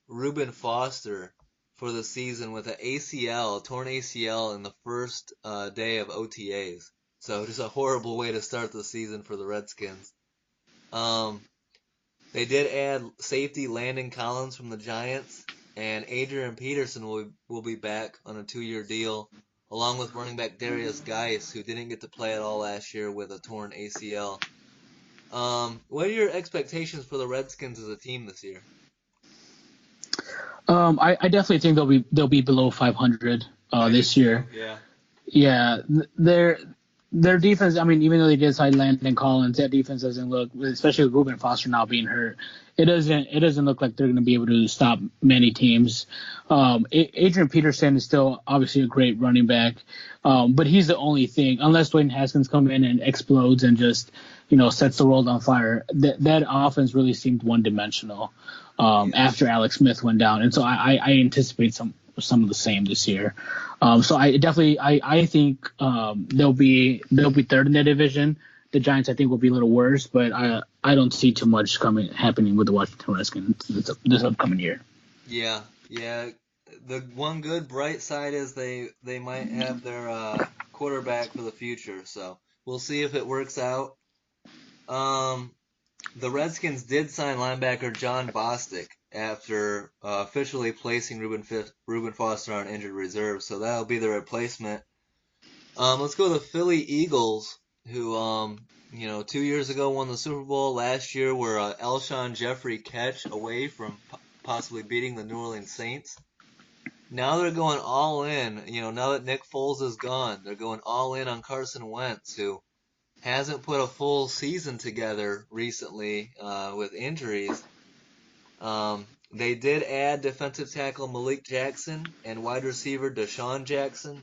Speaker 1: Reuben Foster for the season with an ACL, a torn ACL, in the first day of OTAs. So just a horrible way to start the season for the Redskins. Um, they did add safety Landon Collins from the Giants, and Adrian Peterson will be back on a 2-year deal, along with running back Darius Geis, who didn't get to play at all last year with a torn ACL. What are your expectations for the Redskins as a team this year?
Speaker 2: I definitely think they'll be below 500
Speaker 1: I do
Speaker 2: this
Speaker 1: too.
Speaker 2: year.
Speaker 1: Yeah.
Speaker 2: Yeah, their defense. I mean, even though they did sign Landon Collins, that defense doesn't look, especially with Reuben Foster now being hurt, it doesn't look like they're going to be able to stop many teams. Adrian Peterson is still obviously a great running back, but he's the only thing. Unless Dwayne Haskins come in and explodes and just sets the world on fire, that offense really seemed one dimensional
Speaker 1: Yeah.
Speaker 2: after Alex Smith went down, and so I anticipate some of the same this year. So I think they'll be third in their division. The Giants I think will be a little worse, but I don't see too much happening with the Washington Redskins this upcoming year.
Speaker 1: Yeah. Yeah. The one good bright side is they might have their quarterback for the future, so we'll see if it works out. Um, the Redskins did sign linebacker John Bostic after officially placing Reuben Foster on injured reserve, so that'll be the replacement. Let's go to the Philly Eagles, who 2 years ago won the Super Bowl. Last year were Alshon Jeffrey catch away from possibly beating the New Orleans Saints. Now they're going all in. Now that Nick Foles is gone, they're going all in on Carson Wentz, who hasn't put a full season together recently with injuries. They did add defensive tackle Malik Jackson and wide receiver Deshaun Jackson,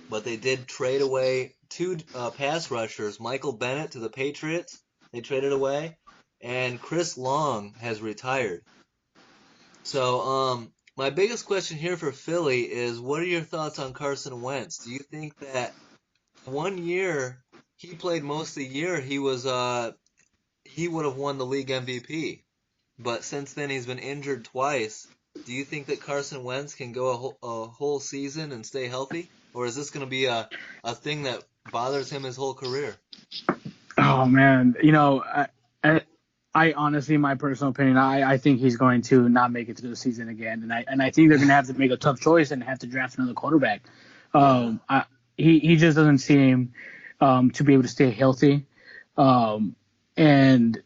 Speaker 1: but they did trade away two pass rushers, Michael Bennett to the Patriots. They traded away, and Chris Long has retired. So, my biggest question here for Philly is, what are your thoughts on Carson Wentz? Do you think that one year he played most of the year, he would have won the league MVP, but since then he's been injured twice. Do you think that Carson Wentz can go a whole season and stay healthy, or is this going to be a thing that bothers him his whole career?
Speaker 2: Oh man, I honestly, my personal opinion, I think he's going to not make it through the season again, and I think they're going to have to make a tough choice and have to draft another quarterback.
Speaker 1: Yeah,
Speaker 2: He just doesn't seem to be able to stay healthy, and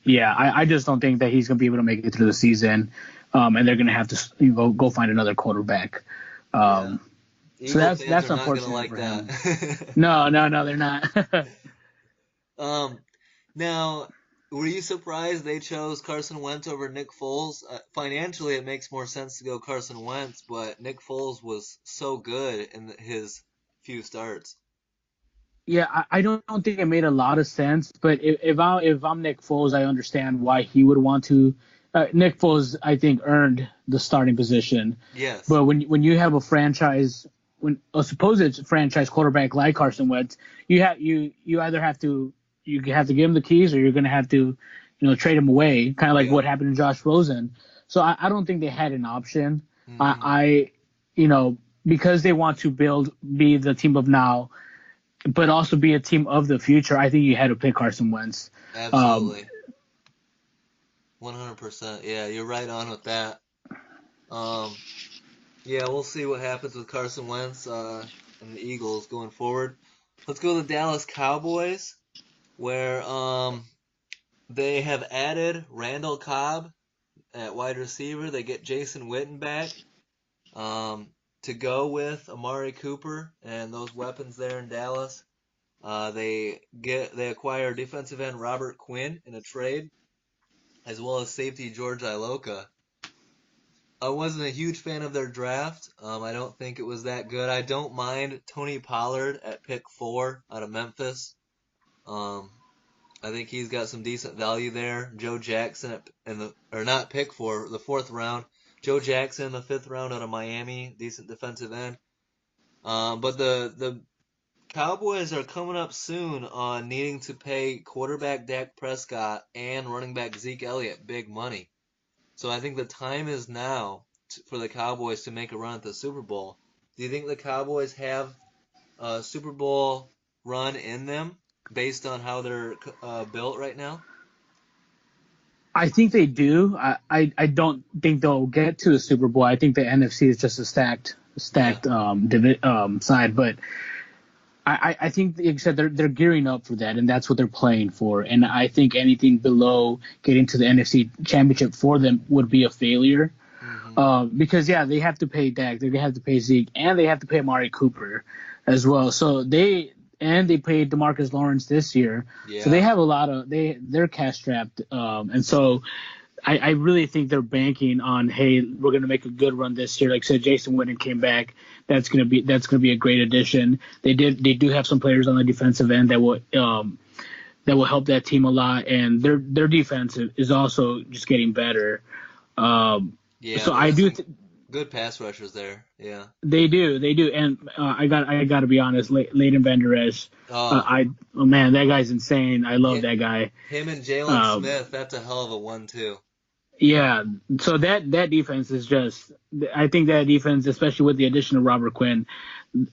Speaker 2: yeah, I just don't think that he's going to be able to make it through the season, and they're going to have to go find another quarterback.
Speaker 1: yeah.
Speaker 2: Um, so
Speaker 1: Eagle fans
Speaker 2: that's
Speaker 1: are not going to
Speaker 2: unfortunate
Speaker 1: like
Speaker 2: for him.
Speaker 1: that.
Speaker 2: No, no, no, they're not.
Speaker 1: um, Now, were you surprised they chose Carson Wentz over Nick Foles? Financially, it makes more sense to go Carson Wentz, but Nick Foles was so good in his few starts.
Speaker 2: Yeah, I don't think it made a lot of sense, but if I'm Nick Foles, I understand why he would want to. Nick Foles, I think, earned the starting position,
Speaker 1: Yes.
Speaker 2: but when you have when a supposed franchise quarterback like Carson Wentz, you either have to give him the keys, or you're going to have to trade him away, kind of like
Speaker 1: Yep.
Speaker 2: what happened to Josh Rosen. So I don't think they had an option.
Speaker 1: Hmm.
Speaker 2: I because they want to be the team of now, but also be a team of the future. I think you had to pick Carson Wentz. Um,
Speaker 1: Absolutely. 100%. Yeah, you're right on with that. Um, yeah, we'll see what happens with Carson Wentz and the Eagles going forward. Let's go to the Dallas Cowboys, where they have added Randall Cobb at wide receiver. They get Jason Witten back um, to go with Amari Cooper and those weapons there in Dallas. They acquire defensive end Robert Quinn in a trade, as well as safety George Iloka. I wasn't a huge fan of their draft. I don't think it was that good. I don't mind Tony Pollard at pick 4 out of Memphis. Um, I think he's got some decent value there. Joe Jackson or not pick 4, the 4th round. Joe Jackson in the 5th round out of Miami, decent defensive end. But the Cowboys are coming up soon on needing to pay quarterback Dak Prescott and running back Zeke Elliott big money. So I think the time is now for the Cowboys to make a run at the Super Bowl. Do you think the Cowboys have a Super Bowl run in them based on how they're built right now?
Speaker 2: I think they do. I don't think they'll get to a Super Bowl. I think the NFC is just a stacked
Speaker 1: Yeah.
Speaker 2: side, but I think, like you said, they're gearing up for that, and that's what they're playing for. And I think anything below getting to the NFC Championship for them would be a failure.
Speaker 1: Mm-hmm.
Speaker 2: Because they have to pay Dak, they have to pay Zeke, and they have to pay Amari Cooper as well. So they paid DeMarcus Lawrence this year,
Speaker 1: Yeah.
Speaker 2: so they have a lot of they're cash strapped, and so I really think they're banking on, hey, we're going to make a good run this year. Like I said, Jason Witten came back. That's going to be a great addition. They do have some players on the defensive end that will help that team a lot, and their defense is also just getting better.
Speaker 1: Yeah.
Speaker 2: So I do.
Speaker 1: Good pass rushers there. Yeah.
Speaker 2: They do, and I got to be honest, Leighton Vander Esch. Oh man, that guy's insane. I love that guy.
Speaker 1: Him and Jalen Smith. That's a hell of a 1-2.
Speaker 2: Yeah, so that defense is just. I think that defense, especially with the addition of Robert Quinn,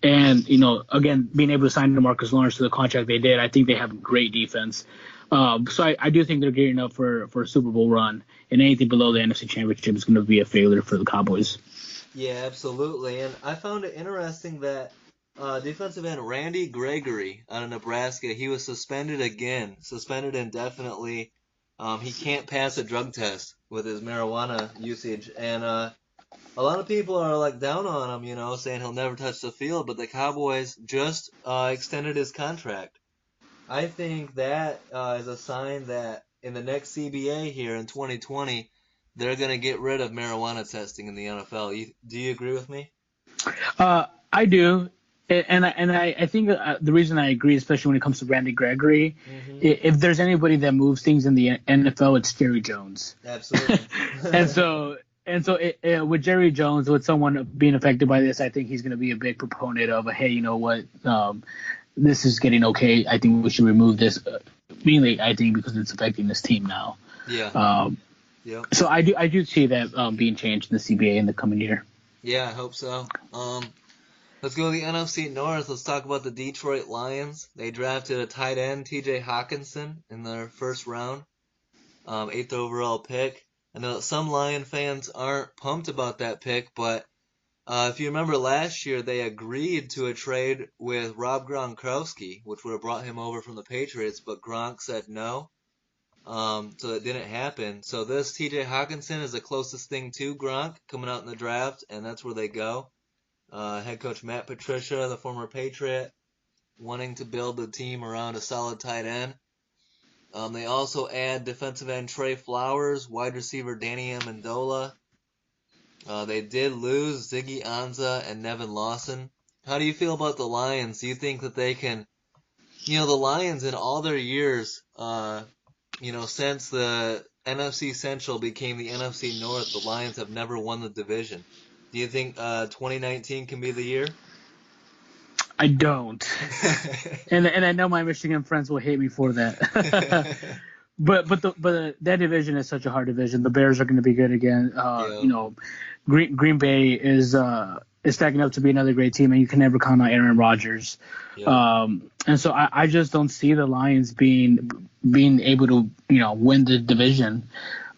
Speaker 2: and again being able to sign DeMarcus Lawrence to the contract they did, I think they have a great defense. So I do think they're gearing up for a Super Bowl run, and anything below the NFC Championship is going to be a failure for the Cowboys.
Speaker 1: Yeah, absolutely. And I found it interesting that defensive end Randy Gregory out of Nebraska, he was suspended indefinitely. He can't pass a drug test with his marijuana usage, and a lot of people are like down on him, saying he'll never touch the field. But the Cowboys just extended his contract. I think that is a sign that in the next CBA here in 2020, they're going to get rid of marijuana testing in the NFL. Do you agree with me?
Speaker 2: I do. And I think the reason I agree, especially when it comes to Randy Gregory, if there's anybody that moves things in the NFL, it's Jerry Jones.
Speaker 1: Absolutely.
Speaker 2: and so with Jerry Jones, with someone being affected by this, I think he's going to be a big proponent of, hey, you know what, this is getting okay. I think we should remove this. Mainly, I think because it's affecting this team now.
Speaker 1: Yeah.
Speaker 2: So I do see that being changed in the CBA in the coming year.
Speaker 1: Yeah, I hope so. Let's go to the NFC North. Let's talk about the Detroit Lions. They drafted a tight end, T.J. Hawkinson, in their first round, 8th overall pick. I know some Lion fans aren't pumped about that pick, but if you remember last year, they agreed to a trade with Rob Gronkowski, which would have brought him over from the Patriots, but Gronk said no. So it didn't happen. So this T.J. Hawkinson is the closest thing to Gronk coming out in the draft, and that's where they go. Head coach Matt Patricia, the former Patriot, wanting to build the team around a solid tight end. They also add defensive end Trey Flowers, wide receiver Danny Amendola. They did lose Ziggy Ansah and Nevin Lawson. How do you feel about the Lions? Do you think that they can, the Lions in all their years, since the NFC Central became the NFC North, the Lions have never won the division. Do you think 2019 can be the year?
Speaker 2: I don't. and I know my Michigan friends will hate me for that. but that division is such a hard division. The Bears are going to be good again. Green Bay is stacking up to be another great team, and you can never count on Aaron Rodgers. And so I just don't see the Lions being able to win the division.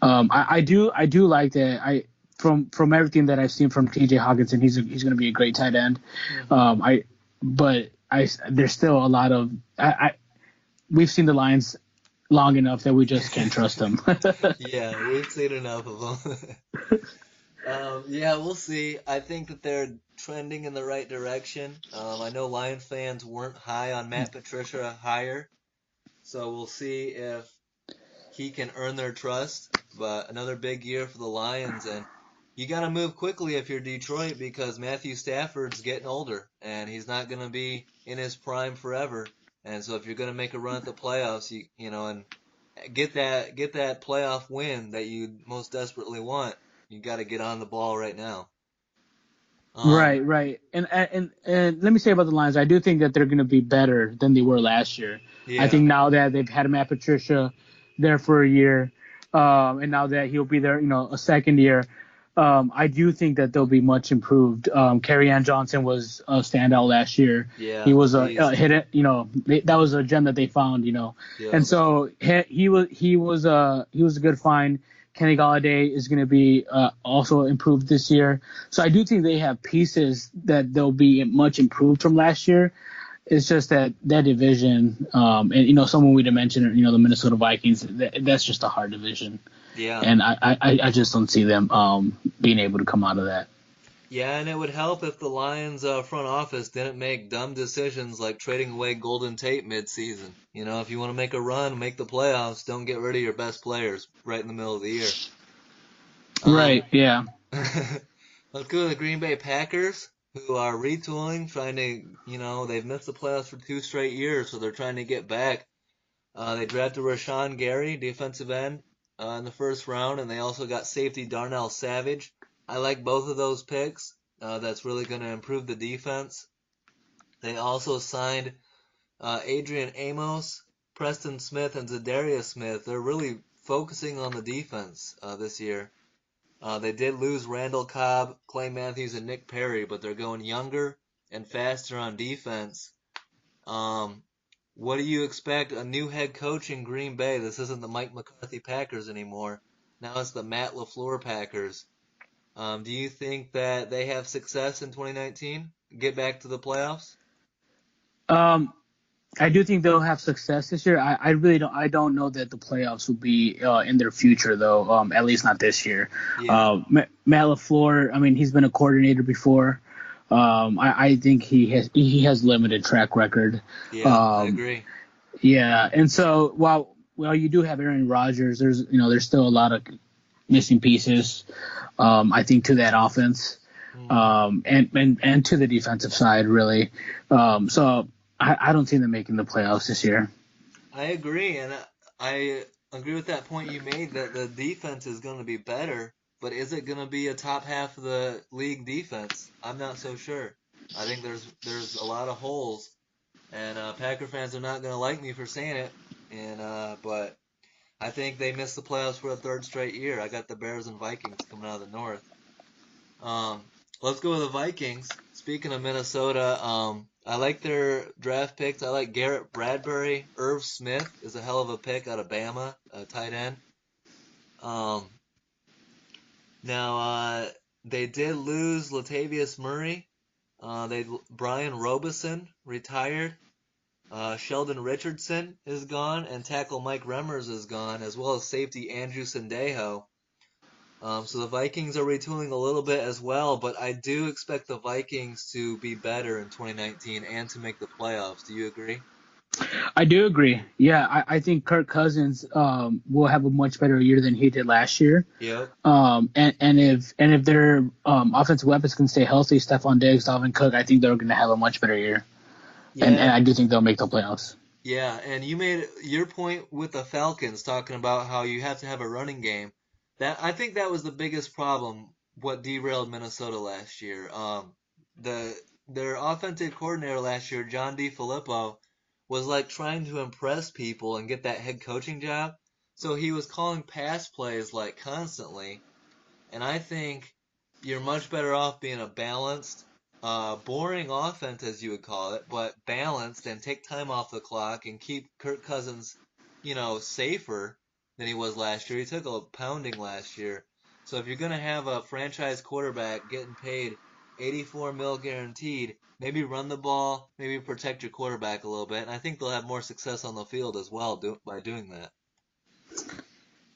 Speaker 2: I do like that. From everything that I've seen from T.J. Hawkinson, he's going to be a great tight end.
Speaker 1: Hmm.
Speaker 2: I but I there's still a lot of we've seen the Lions long enough that we just can't trust them.
Speaker 1: Yeah, we've seen enough of them. Yeah, we'll see. I think that they're trending in the right direction. I know Lions fans weren't high on Matt Patricia higher, so we'll see if he can earn their trust. But another big year for the Lions, and you got to move quickly if you're Detroit because Matthew Stafford's getting older and he's not going to be in his prime forever. And so if you're going to make a run at the playoffs, and get that playoff win that you most desperately want, you got to get on the ball right now. Um,
Speaker 2: Right, right. And let me say about the Lions, I do think that they're going to be better than they were last year. I
Speaker 1: yeah,
Speaker 2: think now that they've had Matt Patricia there for a year, and now that he'll be there, a second year, I do think that they'll be much improved. Kerryon Johnson was a standout last year. He
Speaker 1: yeah,
Speaker 2: was a
Speaker 1: beast.
Speaker 2: hit it, that was a gem that they found, and
Speaker 1: Yep.
Speaker 2: so he was a good find. Kenny Galladay is going to be also improved this year. So I do think they have pieces that they'll be much improved from last year. It's just that division, and someone we didn't mention, the Minnesota Vikings. That's just a hard division,
Speaker 1: Yeah.
Speaker 2: and I just don't see them being able to come out of that.
Speaker 1: Yeah, and it would help if the Lions front office didn't make dumb decisions like trading away Golden Tate mid-season. If you want to make a run, make the playoffs, don't get rid of your best players right in the middle of the year. Um,
Speaker 2: Right? Yeah.
Speaker 1: let's go to the Green Bay Packers, who are retooling, trying to, they've missed the playoffs for 2 straight years, so they're trying to get back. They drafted Rashawn Gary, defensive end, in the first round, and they also got safety Darnell Savage. I like both of those picks. That's really going to improve the defense. They also signed Adrian Amos, Preston Smith, and Zadarius Smith. They're really focusing on the defense this year. They did lose Randall Cobb, Clay Matthews, and Nick Perry, but they're going younger and faster on defense. Um, what do you expect? A new head coach in Green Bay. This isn't the Mike McCarthy Packers anymore. Now it's the Matt LaFleur Packers. Do you think that they have success in 2019? Get back to the playoffs?
Speaker 2: Um, I do think they'll have success this year. I really don't. I don't know that the playoffs will be in their future, though. At least not this year.
Speaker 1: Yeah,
Speaker 2: Matt Lafleur. I mean, he's been a coordinator before. I think he has limited track record.
Speaker 1: yeah, I
Speaker 2: Um,
Speaker 1: agree.
Speaker 2: yeah, and so while you do have Aaron Rodgers, there's still a lot of missing pieces. I think to that offense,
Speaker 1: Hmm.
Speaker 2: and to the defensive side, really. So I don't see them making the playoffs this year.
Speaker 1: I agree, and I agree with that point you made that the defense is going to be better, but is it going to be a top half of the league defense? I'm not so sure. I think there's a lot of holes, and Packer fans are not going to like me for saying it, and but I think they missed the playoffs for a third straight year. I got the Bears and Vikings coming out of the North. Um, let's go with the Vikings. Speaking of Minnesota, I like their draft picks. I like Garrett Bradbury. Irv Smith is a hell of a pick out of Bama, a tight end. Um, now they did lose Latavius Murray. They Brian Robeson retired. Sheldon Richardson is gone, and tackle Mike Remmers is gone, as well as safety Andrew Sendejo. So the Vikings are retooling a little bit as well, but I do expect the Vikings to be better in 2019 and to make the playoffs. Do you agree?
Speaker 2: I do agree. Yeah, I think Kirk Cousins will have a much better year than he did last year.
Speaker 1: Yep.
Speaker 2: And if their offensive weapons can stay healthy, Stephon Diggs, Dalvin Cook, I think they're going to have a much better year. And
Speaker 1: Yeah,
Speaker 2: I do think they'll make the playoffs.
Speaker 1: yeah, and you made your point with the Falcons talking about how you have to have a running game. That I think that was the biggest problem what derailed Minnesota last year. The their offensive coordinator last year, John DeFilippo, was like trying to impress people and get that head coaching job. So he was calling pass plays like constantly, and I think you're much better off being a balanced, boring offense, as you would call it, but balanced and take time off the clock and keep Kirk Cousins, safer than he was last year. He took a pounding last year. So if you're going to have a franchise quarterback getting paid 84 mil guaranteed, maybe run the ball, maybe protect your quarterback a little bit, and I think they'll have more success on the field as well by doing that.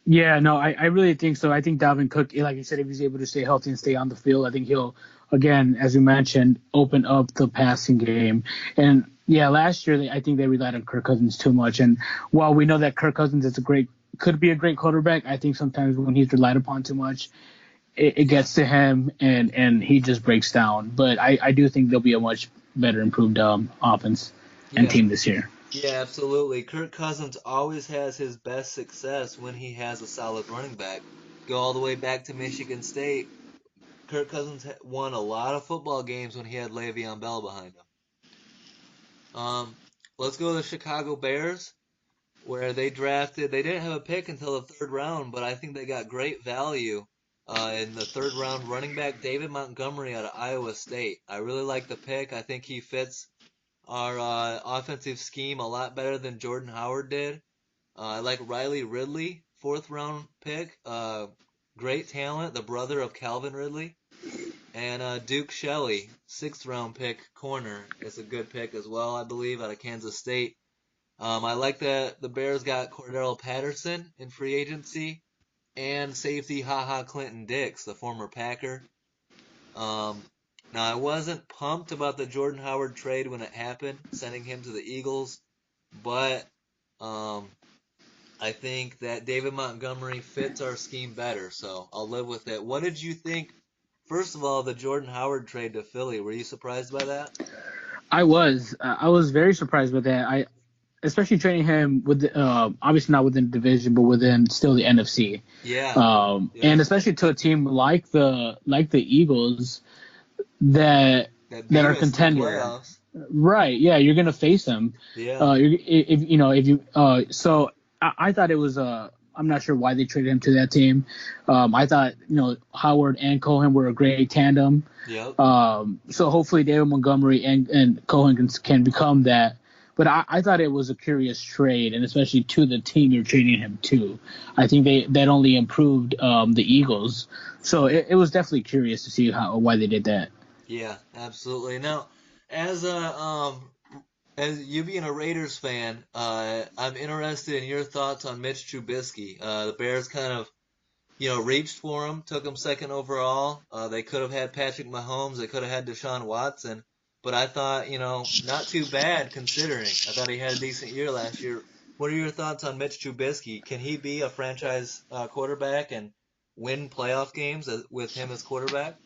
Speaker 2: Yeah, no, I really think so. I think Dalvin Cook, like you said, if he's able to stay healthy and stay on the field, I think he'll, again, as you mentioned, open up the passing game. And yeah, last year I think they relied on Kirk Cousins too much. And while we know that Kirk Cousins could be a great quarterback, I think sometimes when he's relied upon too much, it gets to him and he just breaks down. But I do think there'll be a much better improved offense and
Speaker 1: Yeah,
Speaker 2: team this year.
Speaker 1: yeah, absolutely. Kirk Cousins always has his best success when he has a solid running back. Go all the way back to Michigan State. Kirk Cousins won a lot of football games when he had Le'Veon Bell behind him. Um, let's go to the Chicago Bears, where they didn't have a pick until the third round, but I think they got great value in the third round running back David Montgomery out of Iowa State. I really like the pick. I think he fits our offensive scheme a lot better than Jordan Howard did. I like Riley Ridley, fourth round pick. Great talent, the brother of Calvin Ridley. And Duke Shelley, sixth round pick, corner, is a good pick as well, I believe, out of Kansas State. I like that the Bears got Cordell Patterson in free agency and safety HaHa Clinton Dix, the former Packer. Um, Now, I wasn't pumped about the Jordan Howard trade when it happened, sending him to the Eagles, but um, I think that David Montgomery fits our scheme better, so I'll live with it. What did you think, first of all, the Jordan Howard trade to Philly? Were you surprised by that?
Speaker 2: I was very surprised with that. Especially trading him with obviously not within the division, but within still the NFC,
Speaker 1: Yeah,
Speaker 2: and
Speaker 1: yeah.
Speaker 2: especially to a team like the Eagles that
Speaker 1: That
Speaker 2: that
Speaker 1: beat
Speaker 2: are
Speaker 1: us in the
Speaker 2: contender.
Speaker 1: playoffs.
Speaker 2: Right? Yeah, you're gonna face them.
Speaker 1: Yeah,
Speaker 2: If you know if you so I thought it was I'm not sure why they traded him to that team. I thought Howard and Cohen were a great tandem.
Speaker 1: yep.
Speaker 2: So hopefully David Montgomery and Cohen can become that. But I thought it was a curious trade, and especially to the team you're trading him to. I think that only improved the Eagles. So it was definitely curious to see why they did that.
Speaker 1: Yeah, absolutely. Now, as a as you being a Raiders fan, I'm interested in your thoughts on Mitch Trubisky. The Bears kind of, reached for him, took him second overall. They could have had Patrick Mahomes, they could have had Deshaun Watson, but I thought, not too bad considering. I thought he had a decent year last year. What are your thoughts on Mitch Trubisky? Can he be a franchise quarterback and win playoff games with him as quarterback?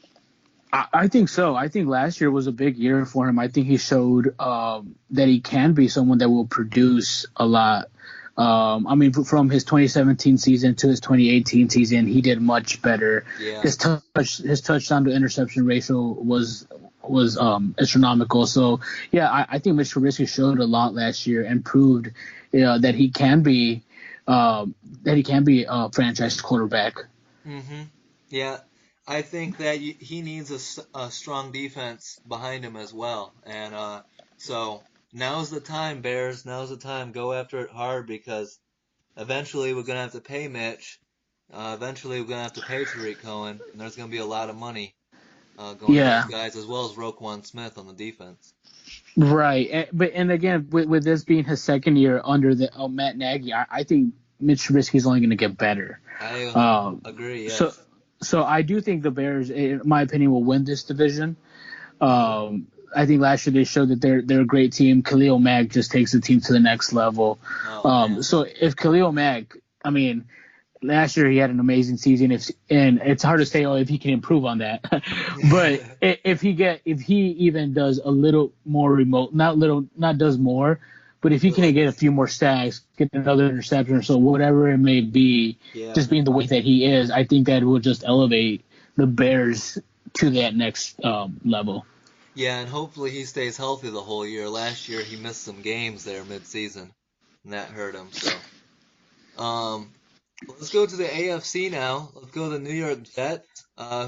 Speaker 2: I think so. I think last year was a big year for him. I think he showed that he can be someone that will produce a lot. I mean, from his 2017 season to his 2018 season, he did much better.
Speaker 1: Yeah.
Speaker 2: His touchdown to interception ratio was astronomical. So yeah, I think Mitch Trubisky showed a lot last year and proved that he can be a franchise quarterback.
Speaker 1: hmm Yeah, I think that he needs a strong defense behind him as well. And so now's the time, Bears. Now's the time. Go after it hard because eventually we're gonna have to pay Mitch. Eventually we're gonna have to pay Tariq Cohen, and there's gonna be a lot of money going to those
Speaker 2: Yeah.
Speaker 1: guys as well as Roquan Smith on the defense.
Speaker 2: Right, but again, with this being his second year under the Matt Nagy, I think Mitch Trubisky is only going to get better.
Speaker 1: I agree.
Speaker 2: So
Speaker 1: Yes.
Speaker 2: so I do think the Bears, in my opinion, will win this division.
Speaker 1: hmm
Speaker 2: I think last year they showed that they're a great team. Khalil Mack just takes the team to the next level.
Speaker 1: Oh man.
Speaker 2: So if Khalil Mack, I mean, last year he had an amazing season. And it's hard to say, if he can improve on that, but if he even does a little more remote, not does more, but if he can get a few more sacks, get another interception or so, whatever it may be,
Speaker 1: Yeah.
Speaker 2: just being the way that he is, I think that will just elevate the Bears to that next level.
Speaker 1: Yeah, and hopefully he stays healthy the whole year. Last year he missed some games there mid-season, and that hurt him. So, um, let's go to the AFC now. Let's go to the New York Jets,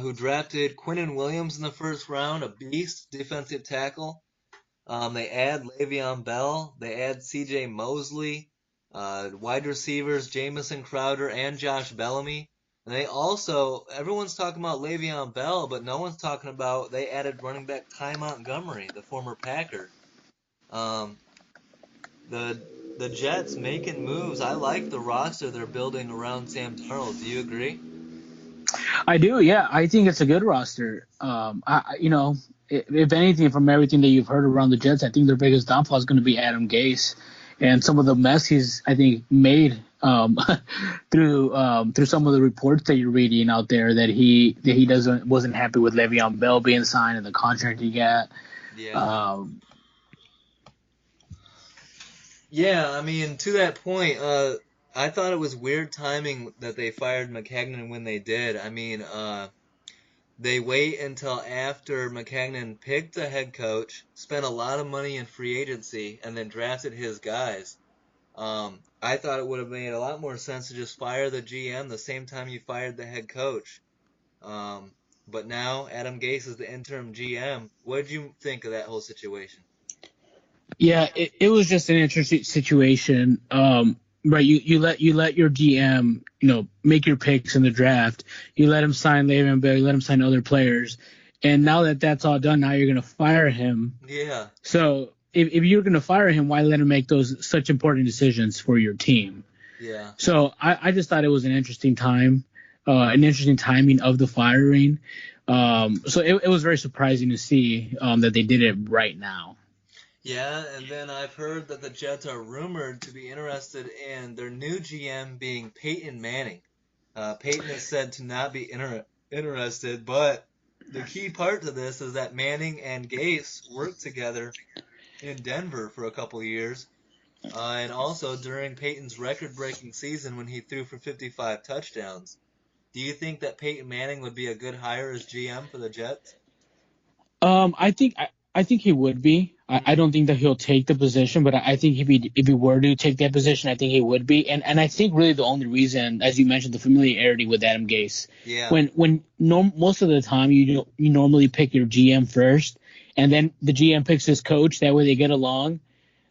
Speaker 1: who drafted Quinnen Williams in the first round, a beast, defensive tackle. They add Le'Veon Bell. They add C.J. Mosley. Wide receivers Jamison Crowder and Josh Bellamy. And they also, everyone's talking about Le'Veon Bell, but no one's talking about they added running back Ty Montgomery, the former Packer. Um, the the Jets making moves. I like the roster they're building around Sam Darnold. Do you agree?
Speaker 2: I do, yeah. I think it's a good roster. If anything, from everything that you've heard around the Jets, I think their biggest downfall is going to be Adam Gase, and some of the mess he's, I think, made through some of the reports that you're reading out there that he doesn't wasn't happy with Le'Veon Bell being signed and the contract he got.
Speaker 1: Yeah.
Speaker 2: Um,
Speaker 1: Yeah, I mean, to that point, I thought it was weird timing that they fired McCagnon when they did. I mean, they wait until after McCagnon picked a head coach, spent a lot of money in free agency, and then drafted his guys. I thought it would have made a lot more sense to just fire the GM the same time you fired the head coach. Um, but now Adam Gase is the interim GM. What did you think of that whole situation?
Speaker 2: Yeah, it was just an interesting situation. Right, you let your GM, make your picks in the draft. You let him sign Le'Veon Bell, you let him sign other players, and now that that's all done, now you're gonna fire him.
Speaker 1: Yeah,
Speaker 2: So if you're gonna fire him, why let him make those such important decisions for your team?
Speaker 1: yeah.
Speaker 2: So I just thought it was an interesting timing of the firing. So it was very surprising to see that they did it right now.
Speaker 1: Yeah, and then I've heard that the Jets are rumored to be interested in their new GM being Peyton Manning. Peyton is said to not be interested, but the key part to this is that Manning and Gase worked together in Denver for a couple of years, and also during Peyton's record-breaking season when he threw for 55 touchdowns. Do you think that Peyton Manning would be a good hire as GM for the Jets?
Speaker 2: I think he would be. I
Speaker 1: Hmm.
Speaker 2: don't think that he'll take the position, but I think if he were to take that position, I think he would be. And I think really the only reason, as you mentioned, the familiarity with Adam Gase.
Speaker 1: Yeah.
Speaker 2: When most of the time you normally pick your GM first, and then the GM picks his coach. That way they get along.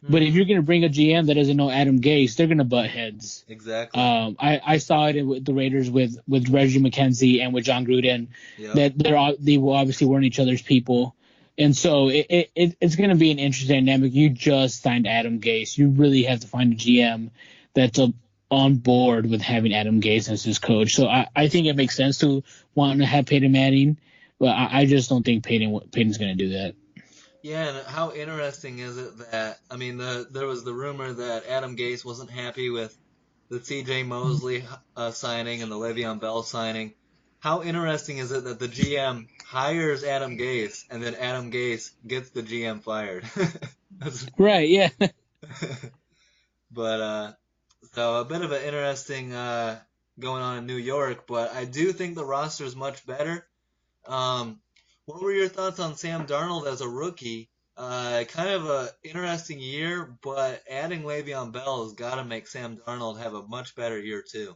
Speaker 2: But if
Speaker 1: Hmm.
Speaker 2: you're gonna bring a GM that doesn't know Adam Gase, they're gonna butt heads.
Speaker 1: Exactly.
Speaker 2: I saw it with the Raiders with Reggie McKenzie and with John Gruden
Speaker 1: Yep.
Speaker 2: that they obviously weren't each other's people, and so it's going to be an interesting dynamic. You just signed Adam Gase. You really have to find a GM that's on board with having Adam Gase as his coach. So I think it makes sense to want to have Peyton Manning, but I just don't think Peyton's going to do that.
Speaker 1: Yeah, and how interesting is it that I mean, there was the rumor that Adam Gase wasn't happy with the C.J. Mosley signing and the Le'Veon Bell signing. How interesting is it that the GM hires Adam Gase and then Adam Gase gets the GM fired? That's-
Speaker 2: Right? Yeah.
Speaker 1: but so a bit of an interesting going on in New York, but I do think the roster is much better. Um, what were your thoughts on Sam Darnold as a rookie? Kind of a interesting year, but adding Le'Veon Bell has got to make Sam Darnold have a much better year too.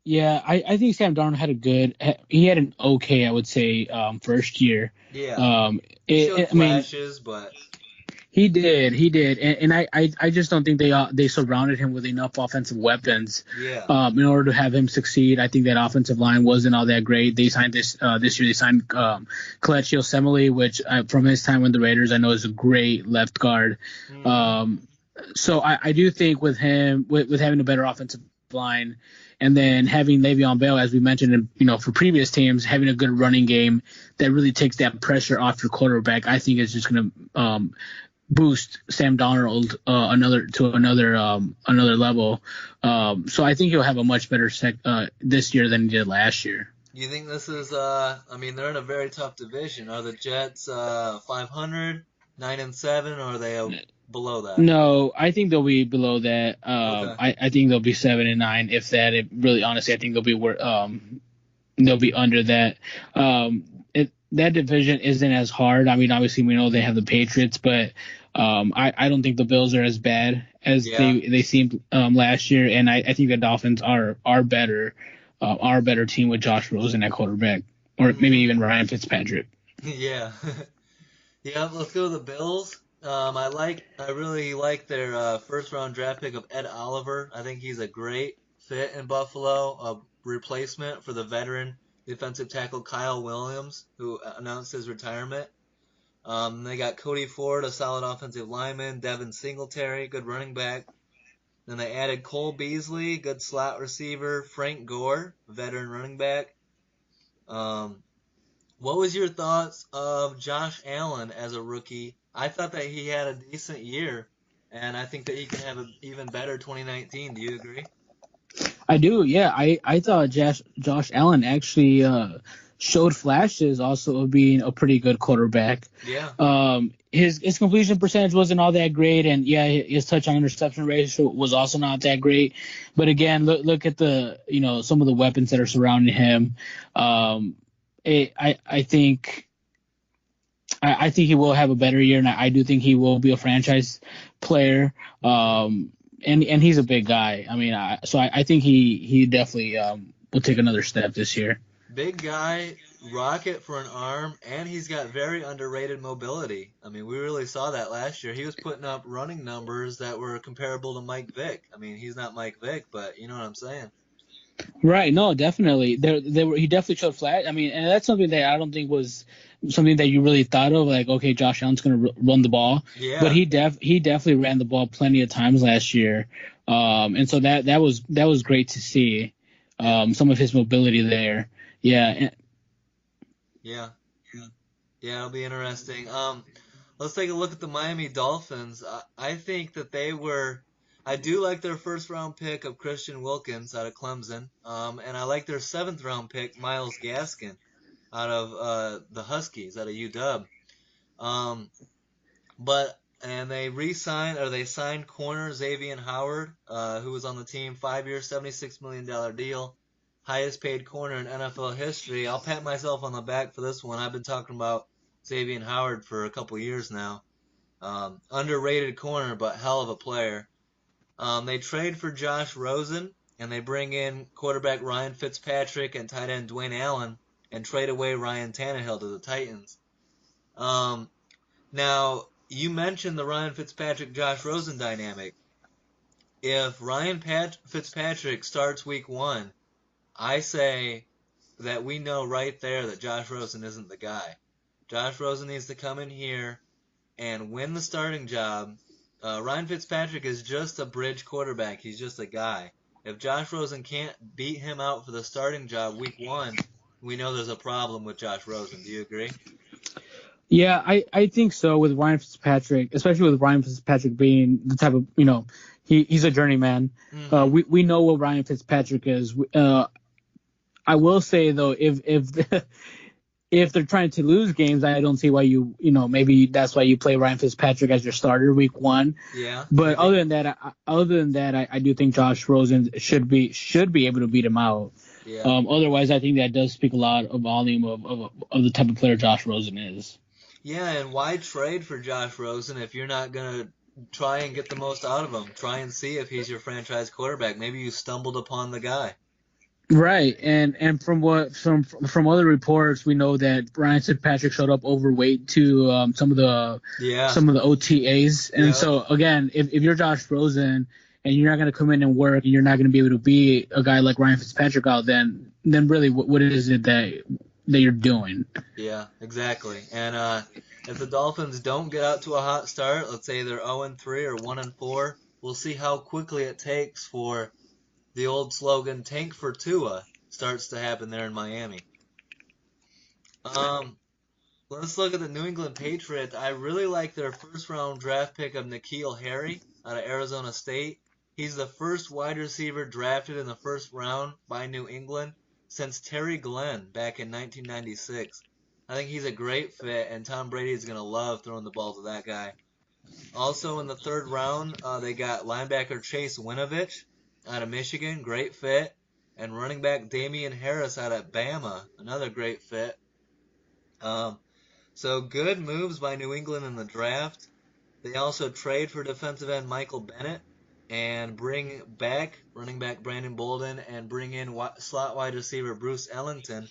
Speaker 2: Yeah, I think Sam Darnold he had an okay, I would say, first year.
Speaker 1: Yeah,
Speaker 2: Um,
Speaker 1: he showed
Speaker 2: I mean,
Speaker 1: flashes, but
Speaker 2: he did, and I just don't think they surrounded him with enough offensive weapons,
Speaker 1: yeah,
Speaker 2: in order to have him succeed. I think that offensive line wasn't all that great. They signed this year. They signed Kelechi Osemele, which from his time with the Raiders, I know is a great left guard.
Speaker 1: hmm,
Speaker 2: Um, so I do think with him with having a better offensive line, and then having Le'Veon Bell, as we mentioned, for previous teams, having a good running game that really takes that pressure off your quarterback, I think is just going to boost Sam Darnold another level. So I think he'll have a much better this year than he did last year.
Speaker 1: you think this is I mean they're in a very tough division. Are the Jets 500, 9-7, or are they below that?
Speaker 2: No, I think they'll be below that.
Speaker 1: Okay.
Speaker 2: I think they'll be 7-9, if that. Really, honestly, I think they'll be under that. That division isn't as hard. I mean, obviously we know they have the Patriots, but I don't think the Bills are as bad as
Speaker 1: Yeah.
Speaker 2: they seemed last year, and I think the Dolphins are a better team with Josh Rosen at quarterback, or maybe
Speaker 1: Hmm.
Speaker 2: even Ryan Fitzpatrick.
Speaker 1: Yeah. Yeah, let's go to the Bills. I really like their first round draft pick of Ed Oliver. I think he's a great fit in Buffalo, a replacement for the veteran defensive tackle Kyle Williams, who announced his retirement. They got Cody Ford, a solid offensive lineman, Devin Singletary, good running back. Then they added Cole Beasley, good slot receiver, Frank Gore, veteran running back. Um, what was your thoughts of Josh Allen as a rookie? I thought that he had a decent year, and I think that he can have an even better 2019. Do you agree?
Speaker 2: I do, yeah. I thought Josh Allen actually showed flashes also of being a pretty good quarterback.
Speaker 1: Yeah,
Speaker 2: His completion percentage wasn't all that great, and yeah, his touch on interception ratio was also not that great. But again, look at the some of the weapons that are surrounding him. Um, I think I think he will have a better year, and I do think he will be a franchise player. And he's a big guy. I mean, I think he definitely will take another step this year.
Speaker 1: big guy, rocket for an arm, and he's got very underrated mobility. I mean, we really saw that last year. He was putting up running numbers that were comparable to Mike Vick. I mean, he's not Mike Vick, but you know what I'm saying?
Speaker 2: Right? No, definitely. There were. He definitely showed flat. I mean, and that's something that I don't think was something that you really thought of. Like, okay, Josh Allen's going to run the ball, but
Speaker 1: Yeah,
Speaker 2: he definitely ran the ball plenty of times last year. And so that was great to see.
Speaker 1: yeah,
Speaker 2: Some of his mobility there. Yeah.
Speaker 1: yeah. Yeah, it'll be interesting. Let's take a look at the Miami Dolphins. I think that they were. I do like their first round pick of Christian Wilkins out of Clemson. And I like their seventh round pick, Miles Gaskin, out of the Huskies, out of UW. Um, and they re-signed or they signed corner Xavier Howard, who was on the team, 5 year, $76 million deal, highest paid corner in NFL history. I'll pat myself on the back for this one. I've been talking about Xavier Howard for a couple years now. Underrated corner, but hell of a player. They trade for Josh Rosen and they bring in quarterback Ryan Fitzpatrick and tight end Dwayne Allen and trade away Ryan Tannehill to the Titans. Um, Now, you mentioned the Ryan Fitzpatrick Josh Rosen dynamic. If Fitzpatrick starts week one, I say that we know right there that Josh Rosen isn't the guy. Josh Rosen needs to come in here and win the starting job. Ryan Fitzpatrick is just a bridge quarterback. He's just a guy. If Josh Rosen can't beat him out for the starting job week one, we know there's a problem with Josh Rosen. Do you agree?
Speaker 2: Yeah, I think so with Ryan Fitzpatrick, especially with Ryan Fitzpatrick being the type of, he's a journeyman.
Speaker 1: Mm-hmm.
Speaker 2: We know what Ryan Fitzpatrick is. I will say though, if if they're trying to lose games, I don't see why maybe that's why you play Ryan Fitzpatrick as your starter week one.
Speaker 1: Yeah,
Speaker 2: But
Speaker 1: maybe.
Speaker 2: other than that, I do think Josh Rosen should be able to beat him out.
Speaker 1: Yeah.
Speaker 2: Otherwise, I think that does speak a lot of volume of the type of player Josh Rosen is.
Speaker 1: Yeah, and why trade for Josh Rosen if you're not going to try and get the most out of him? Try and see if he's your franchise quarterback. Maybe you stumbled upon the guy.
Speaker 2: Right, and from other reports, we know that Ryan Fitzpatrick showed up overweight to
Speaker 1: Yeah.
Speaker 2: some of the OTAs, and
Speaker 1: Yep.
Speaker 2: so again, if you're Josh Rosen and you're not going to come in and work, and you're not going to be able to be a guy like Ryan Fitzpatrick out, then really, what is it that you're doing?
Speaker 1: Yeah, exactly. And if the Dolphins don't get out to a hot start, let's say they're 0-3 or 1-4, we'll see how quickly it takes for the old slogan "Tank for Tua" starts to happen there in Miami. Um, let's look at the New England Patriots. I really like their first round draft pick of N'Keal Harry out of Arizona State. He's the first wide receiver drafted in the first round by New England since Terry Glenn back in 1996. I think he's a great fit, and Tom Brady is going to love throwing the ball to that guy. Also in the third round, they got linebacker Chase Winovich out of Michigan, great fit, and running back Damian Harris out of Bama, another great fit. Um, so good moves by New England in the draft. They also trade for defensive end Michael Bennett and bring back running back Brandon Bolden and bring in slot wide receiver Bruce Ellington.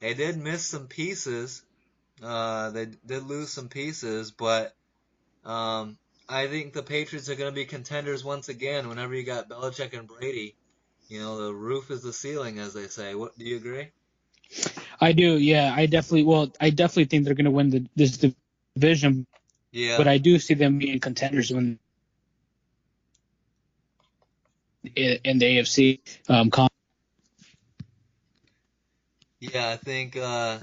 Speaker 1: They did miss some pieces. They did lose some pieces, but Um, I think the Patriots are going to be contenders once again whenever you got Belichick and Brady. You know, the roof is the ceiling, as they say. What do you agree?
Speaker 2: I do, yeah. I definitely think they're going to win this division,
Speaker 1: Yeah,
Speaker 2: but I do see them being contenders in the AFC.
Speaker 1: yeah. I think. Hold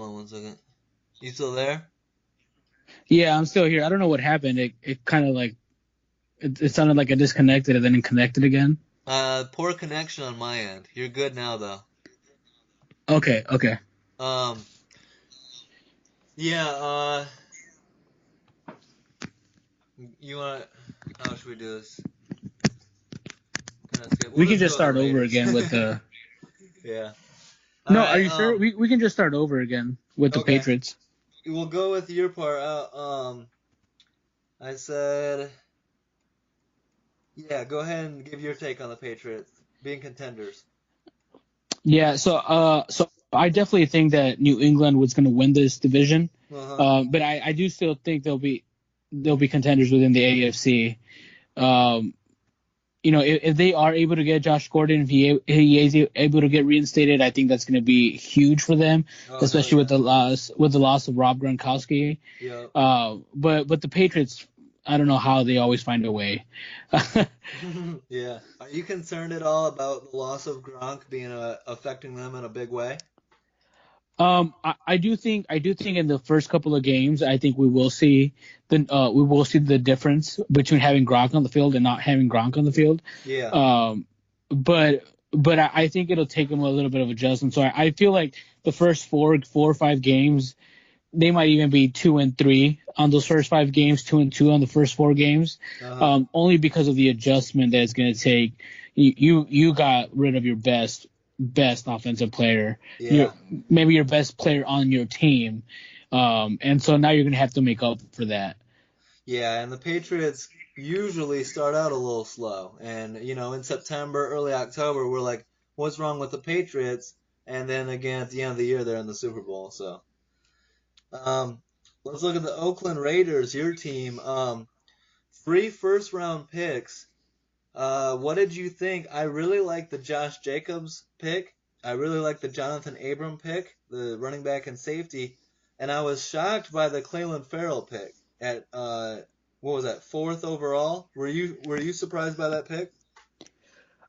Speaker 1: on one second. You still there?
Speaker 2: Yeah, I'm still here. I don't know what happened. It kind of like it sounded like I disconnected and then it connected again.
Speaker 1: Poor connection on my end. You're good now, though.
Speaker 2: Okay, okay.
Speaker 1: Um, yeah. You want? How should we do this? Kind of skip. We'll
Speaker 2: We can
Speaker 1: just
Speaker 2: just
Speaker 1: go with the
Speaker 2: start over
Speaker 1: Raiders.
Speaker 2: again with the.
Speaker 1: Yeah. All
Speaker 2: No, are
Speaker 1: right.
Speaker 2: you sure? We can just start over again with the
Speaker 1: Okay.
Speaker 2: Patriots.
Speaker 1: We'll go with your part. I said, yeah. Go ahead and give your take on the Patriots being contenders.
Speaker 2: Yeah, so I definitely think that New England was going to win this division,
Speaker 1: Uh huh.
Speaker 2: but I do still think they'll be contenders within the AFC. Um, if they are able to get Josh Gordon, if he is able to get reinstated, I think that's going to be huge for them,
Speaker 1: Oh hell
Speaker 2: especially
Speaker 1: yeah.
Speaker 2: with the loss of Rob Gronkowski.
Speaker 1: Yep.
Speaker 2: But the Patriots, I don't know how they always find a way.
Speaker 1: Yeah. Are you concerned at all about the loss of Gronk being affecting them in a big way?
Speaker 2: I do think in the first couple of games, I think we will see the difference between having Gronk on the field and not having Gronk on the field.
Speaker 1: Yeah.
Speaker 2: Um, but I think it'll take him a little bit of adjustment. So I feel like the first four or five games, they might even be 2-3 on those first five games, 2-2 on the first four games,
Speaker 1: Uh huh.
Speaker 2: only because of the adjustment that it's going to take. You got rid of your best offensive player, your
Speaker 1: Yeah.
Speaker 2: maybe your best player on your team, and so now you're going to have to make up for that.
Speaker 1: Yeah, and the Patriots usually start out a little slow. And, in September, early October, we're like, what's wrong with the Patriots? And then again, at the end of the year, they're in the Super Bowl. So, um, let's look at the Oakland Raiders, your team. Three first round picks. What did you think? I really like the Josh Jacobs pick. I really like the Jonathan Abram pick, the running back and safety, and I was shocked by the Cleveland Farrell pick at what was that, fourth overall? Were you surprised by that pick?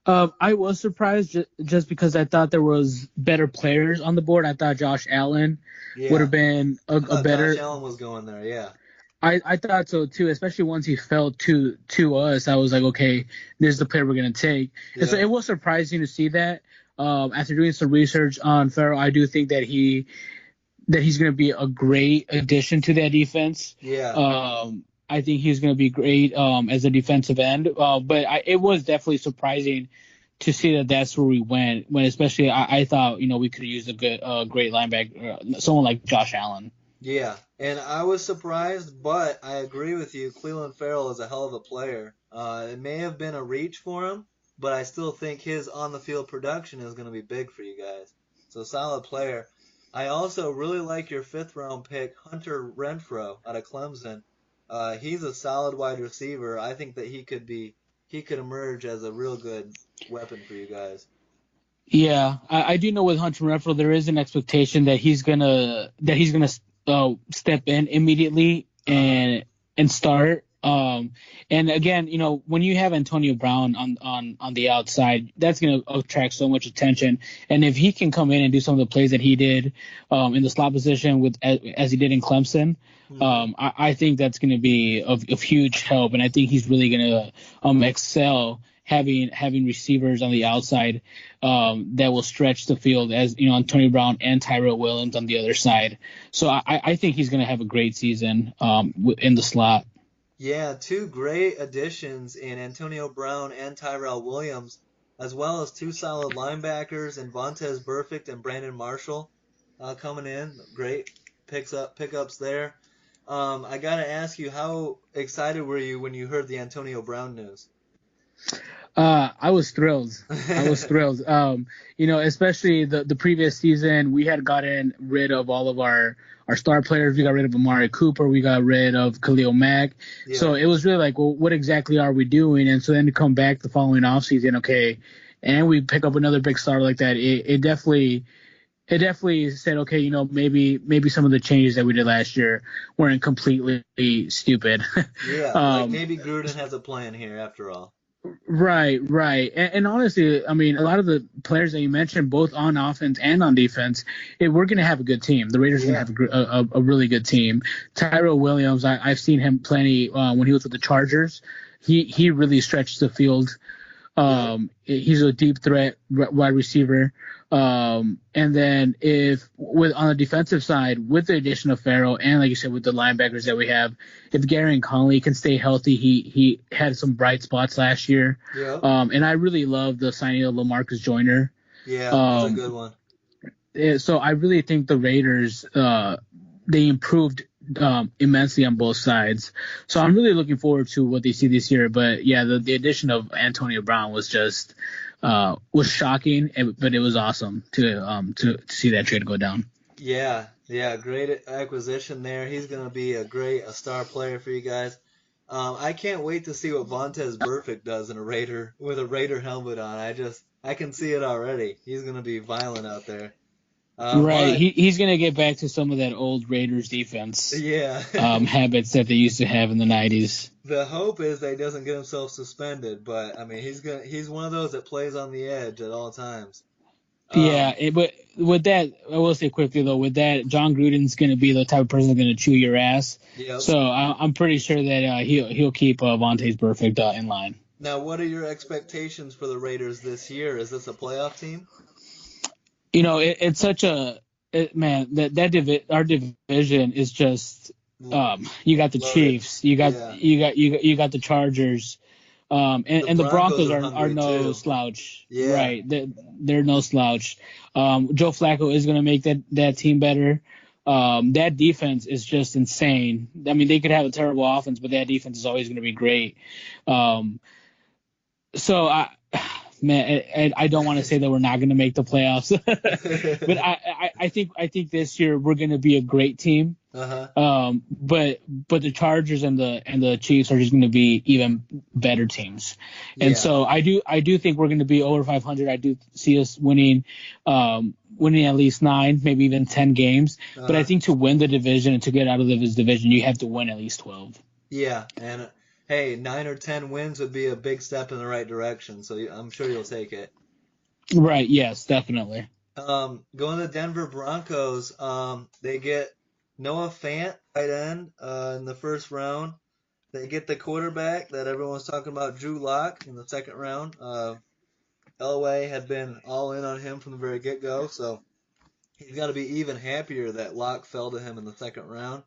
Speaker 2: I was surprised just because I thought there was better players on the board. I thought Josh Allen would have
Speaker 1: Yeah,
Speaker 2: been
Speaker 1: I
Speaker 2: a
Speaker 1: thought Josh
Speaker 2: better.
Speaker 1: Allen was going there. Yeah,
Speaker 2: I thought so too, especially once he fell to us. I was like, okay, this is the player we're gonna take, and so
Speaker 1: yeah,
Speaker 2: it was surprising to see that. After doing some research on Farrell, I do think that he's gonna be a great addition to that defense.
Speaker 1: yeah.
Speaker 2: I think he's gonna be great as a defensive end. It was definitely surprising to see that that's where we went. When especially I thought we could have used great linebacker, someone like Josh Allen.
Speaker 1: Yeah, and I was surprised, but I agree with you. Cleveland Farrell is a hell of a player. It may have been a reach for him, but I still think his on the field production is going to be big for you guys. So solid player. I also really like your fifth round pick, Hunter Renfro out of Clemson. He's a solid wide receiver. I think that he could emerge as a real good weapon for you guys.
Speaker 2: Yeah, I do know with Hunter Renfro there is an expectation that he's gonna step in immediately
Speaker 1: Uh huh.
Speaker 2: and start. And again, when you have Antonio Brown on the outside, that's gonna attract so much attention. And if he can come in and do some of the plays that he did in the slot position as he did in Clemson,
Speaker 1: Hmm.
Speaker 2: I think that's gonna be of huge help. And I think he's really gonna excel having receivers on the outside that will stretch the field as Antonio Brown and Tyrell Williams on the other side. So I think he's going to have a great season in the slot.
Speaker 1: Yeah, two great additions in Antonio Brown and Tyrell Williams, as well as two solid linebackers in Vontez Burfict and Brandon Marshall coming in. Great pickups there. I gotta ask you, how excited were you when you heard the Antonio Brown news?
Speaker 2: I was thrilled. I was thrilled. Especially the previous season, we had gotten rid of all of our star players. We got rid of Amari Cooper. We got rid of Khalil Mack.
Speaker 1: Yeah,
Speaker 2: So it was really like, well, what exactly are we doing? And so then to come back the following offseason, okay, and we pick up another big star like that, it definitely said, okay, maybe some of the changes that we did last year weren't completely stupid.
Speaker 1: yeah. Like
Speaker 2: um,
Speaker 1: maybe Gruden has a plan here after all.
Speaker 2: Right, right. And honestly, I mean, a lot of the players that you mentioned, both on offense and on defense, we're going to have a good team. The Raiders are going to
Speaker 1: Yeah,
Speaker 2: have a really good team. Tyrell Williams, I've seen him plenty when he was with the Chargers. He really stretched the field.
Speaker 1: yep.
Speaker 2: He's a deep threat wide receiver. And then if with on the defensive side, with the addition of Farrell and like you said, with the linebackers that we have, if Gary and Conley can stay healthy, he had some bright spots last year.
Speaker 1: Yep.
Speaker 2: And I really love the signing of LaMarcus Joyner.
Speaker 1: Yeah, that's a good
Speaker 2: Um,
Speaker 1: one.
Speaker 2: so I really think the Raiders they improved immensely on both sides. So I'm really looking forward to what they see this year. But yeah, the addition of Antonio Brown was just was shocking, but it was awesome to see that trade go down.
Speaker 1: Yeah, yeah, great acquisition there. He's gonna be a star player for you guys. I can't wait to see what Vontez Burfict does in a Raider with a Raider helmet on. I can see it already. He's gonna be violent out there.
Speaker 2: Right,
Speaker 1: But
Speaker 2: he's gonna get back to some of that old Raiders defense
Speaker 1: yeah,
Speaker 2: habits that they used to have in the '90s.
Speaker 1: the hope is that he doesn't get himself suspended. But I mean, he's one of those that plays on the edge at all times.
Speaker 2: Yeah,
Speaker 1: Um,
Speaker 2: but with that, I will say quickly though, with that, John Gruden's going to be the type of person that's going to chew your ass.
Speaker 1: yep.
Speaker 2: So I'm pretty sure that he'll keep Vontae's perfect in line.
Speaker 1: Now, what are your expectations for the Raiders this year? Is this a playoff team?
Speaker 2: It's such man our division is just you got the
Speaker 1: Loaded.
Speaker 2: Chiefs, you got
Speaker 1: Yeah.
Speaker 2: you got the Chargers,
Speaker 1: The
Speaker 2: and the
Speaker 1: Broncos
Speaker 2: Broncos
Speaker 1: are
Speaker 2: are
Speaker 1: hungry
Speaker 2: no
Speaker 1: too.
Speaker 2: slouch,
Speaker 1: Yeah.
Speaker 2: right? They're no slouch. Joe Flacco is going to make that team better. That defense is just insane. I mean, they could have a terrible offense, but that defense is always going to be great. Um, so man, I don't want to say that we're not going to make the playoffs, but I think this year we're going to be a great team.
Speaker 1: Uh-huh.
Speaker 2: But the Chargers and the Chiefs are just going to be even better teams, and
Speaker 1: Yeah.
Speaker 2: so I do think we're going to be over 500. I do see us winning at least 9, maybe even 10 games. But I
Speaker 1: Uh-huh.
Speaker 2: think to win the division and to get out of this division, you have to win at least 12.
Speaker 1: Yeah. And hey, 9 or 10 wins would be a big step in the right direction, so I'm sure you'll take it.
Speaker 2: Right? Yes, definitely.
Speaker 1: Going to the Denver Broncos, they get Noah Fant, tight end, in the first round. They get the quarterback that everyone's talking about, Drew Lock, in the second round. Elway had been all in on him from the very get-go, so he's got to be even happier that Locke fell to him in the second round.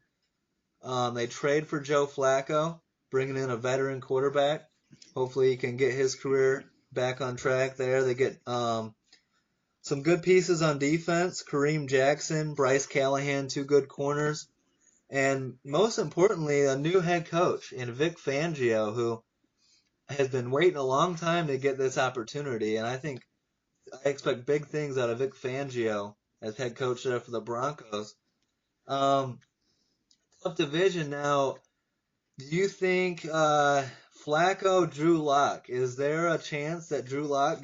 Speaker 1: They trade for Joe Flacco, bringing in a veteran quarterback. Hopefully, he can get his career back on track there. They get some good pieces on defense. Kareem Jackson, Bryce Callahan, two good corners. And most importantly, a new head coach in Vic Fangio, who has been waiting a long time to get this opportunity. And I expect big things out of Vic Fangio as head coach there for the Broncos. Um, Tough division now. Do you think Flacco, Drew Lock? Is there a chance that Drew Lock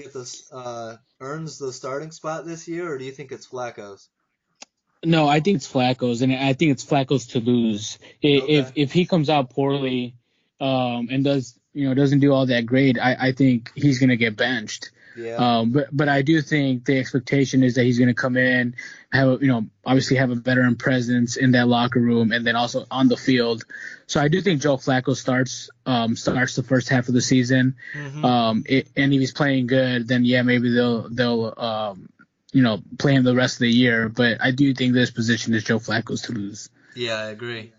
Speaker 1: earns the starting spot this year, or do you think it's Flacco's?
Speaker 2: No, I think it's Flacco's, and I think it's Flacco's to lose.
Speaker 1: Okay.
Speaker 2: If he comes out poorly, and doesn't do all that great, I think he's gonna get benched.
Speaker 1: Yeah.
Speaker 2: But I do think the expectation is that he's gonna come in, obviously have a veteran presence in that locker room, and then also on the field. So I do think Joe Flacco starts the first half of the season.
Speaker 1: Hmm.
Speaker 2: And if he's playing good, then yeah, maybe they'll play him the rest of the year. But I do think this position is Joe Flacco's to lose.
Speaker 1: Yeah, I agree.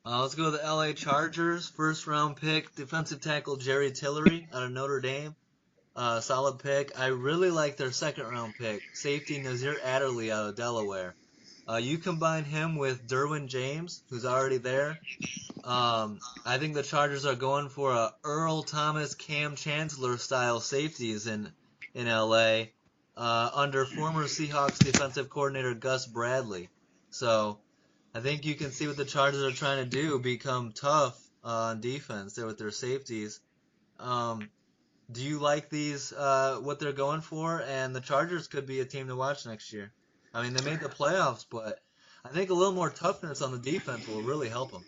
Speaker 1: Let's go to the LA Chargers. First round pick, defensive tackle Jerry Tillery out of Notre Dame. Solid pick. I really like their second round pick, safety Nazir Adderley out of Delaware. You combine him with Derwin James, who's already there. I think the Chargers are going for a Earl Thomas, Cam Chancellor style safeties in LA under former Seahawks defensive coordinator Gus Bradley. So I think you can see what the Chargers are trying to do, become tough on defense there with their safeties. Um, do you like these what they're going for? And the Chargers could be a team to watch next year. I mean, they made the playoffs, but I think a little more toughness on the defense will really help them.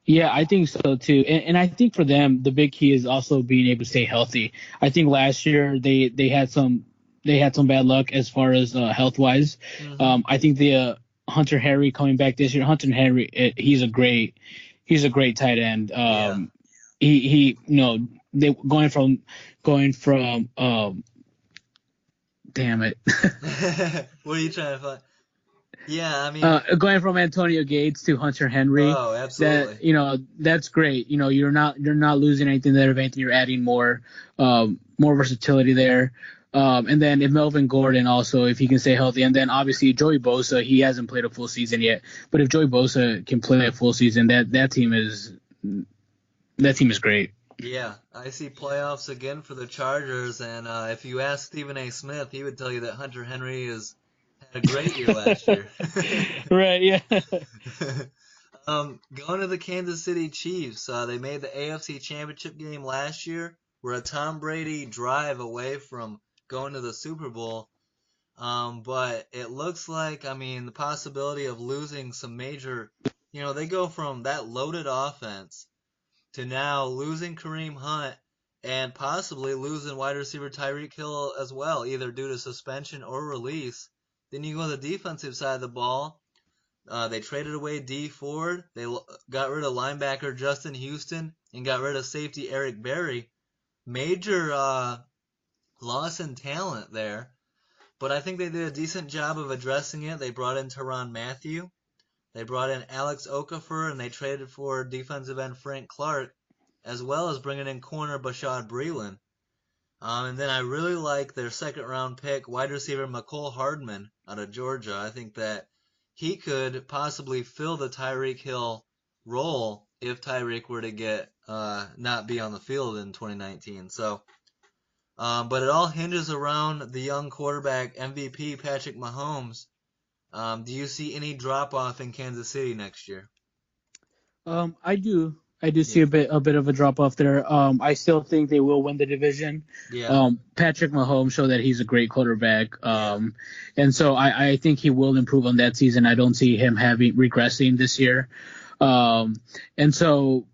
Speaker 2: Yeah, I think so too. And I think for them, the big key is also being able to stay healthy. I think last year they had some bad luck as far as health wise.
Speaker 1: Hmm.
Speaker 2: I think the Hunter Henry coming back this year. Hunter Henry, he's a great tight end.
Speaker 1: Yeah.
Speaker 2: He they going from damn it.
Speaker 1: What are you trying to find? Yeah, I mean,
Speaker 2: Going from Antonio Gates to Hunter Henry,
Speaker 1: oh, absolutely.
Speaker 2: that's great. You're not losing anything there. If anything, you're adding more versatility there. And then if Melvin Gordon also, if he can stay healthy, and then obviously Joey Bosa, he hasn't played a full season yet, but if Joey Bosa can play a full season, that team is great.
Speaker 1: Yeah, I see playoffs again for the Chargers, and if you ask Stephen A. Smith, he would tell you that Hunter Henry has had a great year last year.
Speaker 2: Right? Yeah.
Speaker 1: Going to the Kansas City Chiefs, they made the AFC Championship game last year. We're a Tom Brady drive away from going to the Super Bowl. But it looks like, I mean, the possibility of losing some major, they go from that loaded offense to now losing Kareem Hunt and possibly losing wide receiver Tyreek Hill as well, either due to suspension or release. Then you go to the defensive side of the ball. They traded away D Ford. They got rid of linebacker Justin Houston and got rid of safety Eric Berry. Major loss in talent there. But I think they did a decent job of addressing it. They brought in Tyrann Mathieu. They brought in Alex Okafor, and they traded for defensive end Frank Clark, as well as bringing in corner Bashad Breeland. And then I really like their second round pick, wide receiver McCole Hardman out of Georgia. I think that he could possibly fill the Tyreek Hill role if Tyreek were to get not be on the field in 2019. So, but it all hinges around the young quarterback MVP Patrick Mahomes. Do you see any drop off in Kansas City next year?
Speaker 2: I do. I do see
Speaker 1: Yeah.
Speaker 2: a bit of a drop off there. I still think they will win the division.
Speaker 1: Yeah.
Speaker 2: Patrick Mahomes showed that he's a great quarterback.
Speaker 1: Yeah.
Speaker 2: And so I think he will improve on that season. I don't see him having regressing this year. And so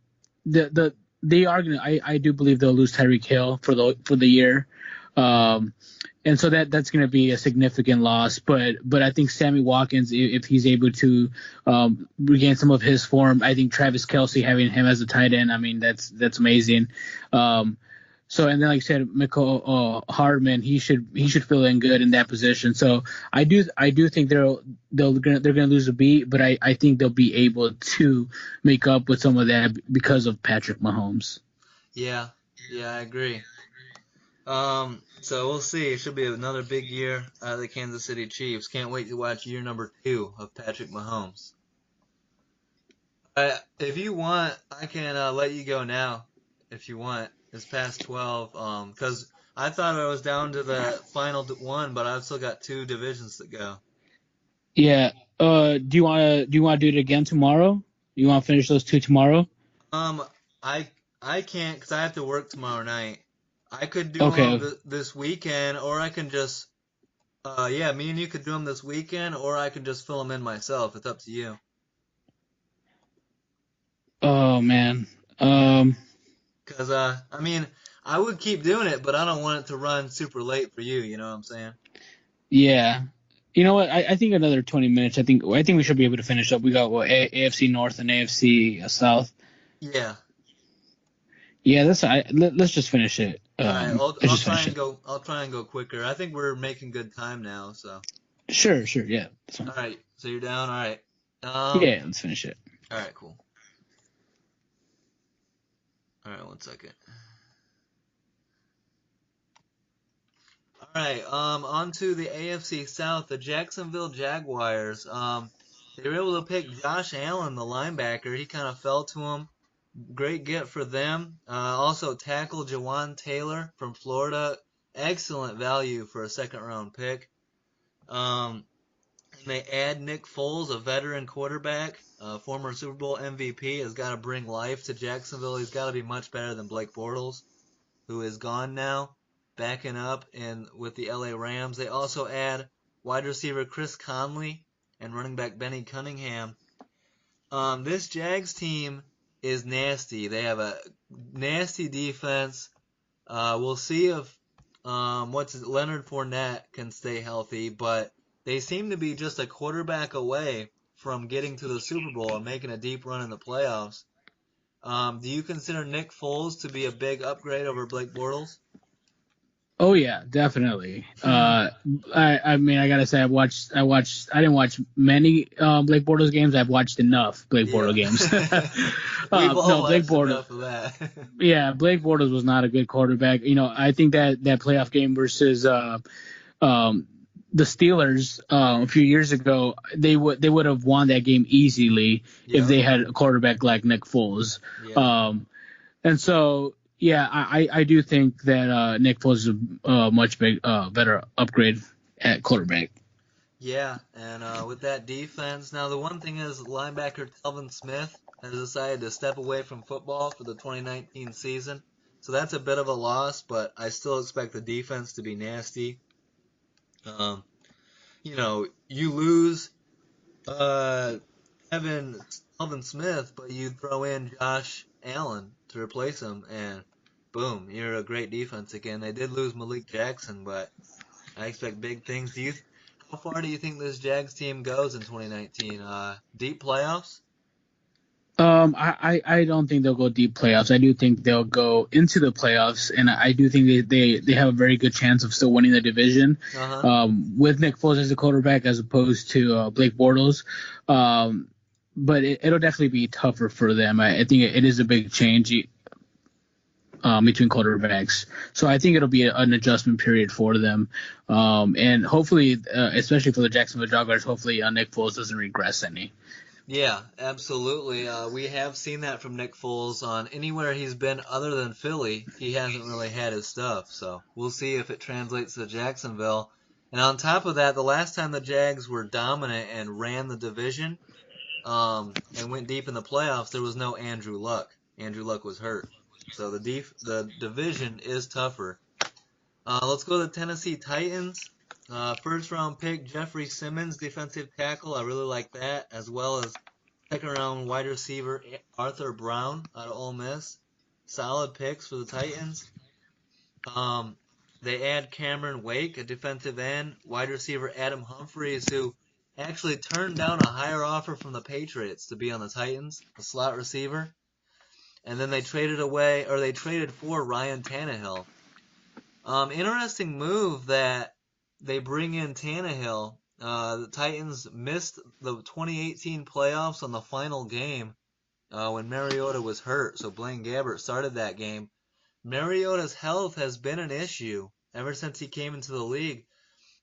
Speaker 2: they are gonna. I do believe they'll lose Tyreek Hill for the year. Um, and so that's going to be a significant loss. But I think Sammy Watkins, if he's able to regain some of his form, I think Travis Kelce having him as a tight end, I mean that's amazing. So and then like I said, Michael Hardman, he should fill in good in that position. So I do think they're gonna lose a beat, but I think they'll be able to make up with some of that because of Patrick Mahomes.
Speaker 1: Yeah. Yeah, I agree. So we'll see. It should be another big year out of the Kansas City Chiefs. Can't wait to watch year number 2 of Patrick Mahomes. If you want, I can let you go now. If you want, it's past 12. Because I thought I was down to the final one, but I've still got 2 divisions to go.
Speaker 2: Yeah. Do you want to do it again tomorrow? You want to finish those two tomorrow?
Speaker 1: Um, I I can't because I have to work tomorrow night. I could do them
Speaker 2: Okay.
Speaker 1: this weekend, or I can just yeah, me and you could do them this weekend, or I could just fill them in myself. It's up to you.
Speaker 2: Oh man. Um.
Speaker 1: Cause I mean, I would keep doing it, but I don't want it to run super late for you. You know what I'm saying?
Speaker 2: Yeah. You know what? I think another 20 minutes. I think we should be able to finish up. We got what AFC North and AFC South.
Speaker 1: Yeah.
Speaker 2: Yeah. Let's just finish it.
Speaker 1: All right.
Speaker 2: Let's
Speaker 1: I'll
Speaker 2: just
Speaker 1: try
Speaker 2: finish
Speaker 1: and
Speaker 2: it.
Speaker 1: go. I'll try and go quicker. I think we're making good time now. So.
Speaker 2: Sure. Sure. Yeah. That's fine.
Speaker 1: All right. So you're down. All right.
Speaker 2: Yeah. Let's finish it.
Speaker 1: All right. Cool. All right. 1 second. All right, on to the AFC South, the Jacksonville Jaguars. They were able to pick Josh Allen, the linebacker. He kind of fell to him. Great get for them. Also tackle Jawan Taylor from Florida. Excellent value for a second round pick. And they add Nick Foles, a veteran quarterback, former Super Bowl MVP, has got to bring life to Jacksonville. He's got to be much better than Blake Bortles, who is gone now, backing up in with the LA Rams. They also add wide receiver Chris Conley and running back Benny Cunningham. This Jags team is nasty. They have a nasty defense. We'll see if Leonard Fournette can stay healthy, but they seem to be just a quarterback away from getting to the Super Bowl and making a deep run in the playoffs. Do you consider Nick Foles to be a big upgrade over Blake Bortles?
Speaker 2: Oh yeah, definitely. I mean, I gotta say, I didn't watch many Blake Bortles games. I've watched enough Blake
Speaker 1: Yeah.
Speaker 2: Bortles games.
Speaker 1: We've all
Speaker 2: No, Blake
Speaker 1: watched
Speaker 2: Bortles.
Speaker 1: enough of that.
Speaker 2: Yeah, Blake Bortles was not a good quarterback. I think that playoff game versus um, the Steelers a few years ago, they would have won that game easily if
Speaker 1: Yep.
Speaker 2: they had a quarterback like Nick Foles.
Speaker 1: Yeah.
Speaker 2: And so, yeah, I do think that Nick Foles is a much better upgrade at quarterback.
Speaker 1: Yeah, and with that defense, now the one thing is linebacker Telvin Smith has decided to step away from football for the 2019 season. So that's a bit of a loss, but I still expect the defense to be nasty. Um, you lose uh, Evan Telvin Smith, but you throw in Josh Allen to replace him, and boom, you're a great defense again. They did lose Malik Jackson, but I expect big things. How far do you think this Jags team goes in 2019? Deep playoffs?
Speaker 2: I don't think they'll go deep playoffs. I do think they'll go into the playoffs, and I do think they have a very good chance of still winning the division
Speaker 1: Uh-huh.
Speaker 2: with Nick Foles as a quarterback as opposed to Blake Bortles. But it'll definitely be tougher for them. I think it is a big change between quarterbacks. So I think it'll be an adjustment period for them. And hopefully, especially for the Jacksonville Jaguars, hopefully Nick Foles doesn't regress any.
Speaker 1: Yeah, absolutely. We have seen that from Nick Foles on anywhere he's been other than Philly. He hasn't really had his stuff, so we'll see if it translates to Jacksonville. And on top of that, the last time the Jags were dominant and ran the division, and went deep in the playoffs, there was no Andrew Luck. Andrew Luck was hurt, so the division is tougher. Let's go to the Tennessee Titans. First round pick Jeffrey Simmons, defensive tackle. I really like that, as well as second round wide receiver Arthur Brown out of Ole Miss. Solid picks for the Titans. Um, they add Cameron Wake, a defensive end, wide receiver Adam Humphries, who actually turned down a higher offer from the Patriots to be on the Titans, a slot receiver. And then they traded for Ryan Tannehill. Interesting move that they bring in Tannehill. The Titans missed the 2018 playoffs on the final game when Mariota was hurt, so Blaine Gabbert started that game. Mariota's health has been an issue ever since he came into the league.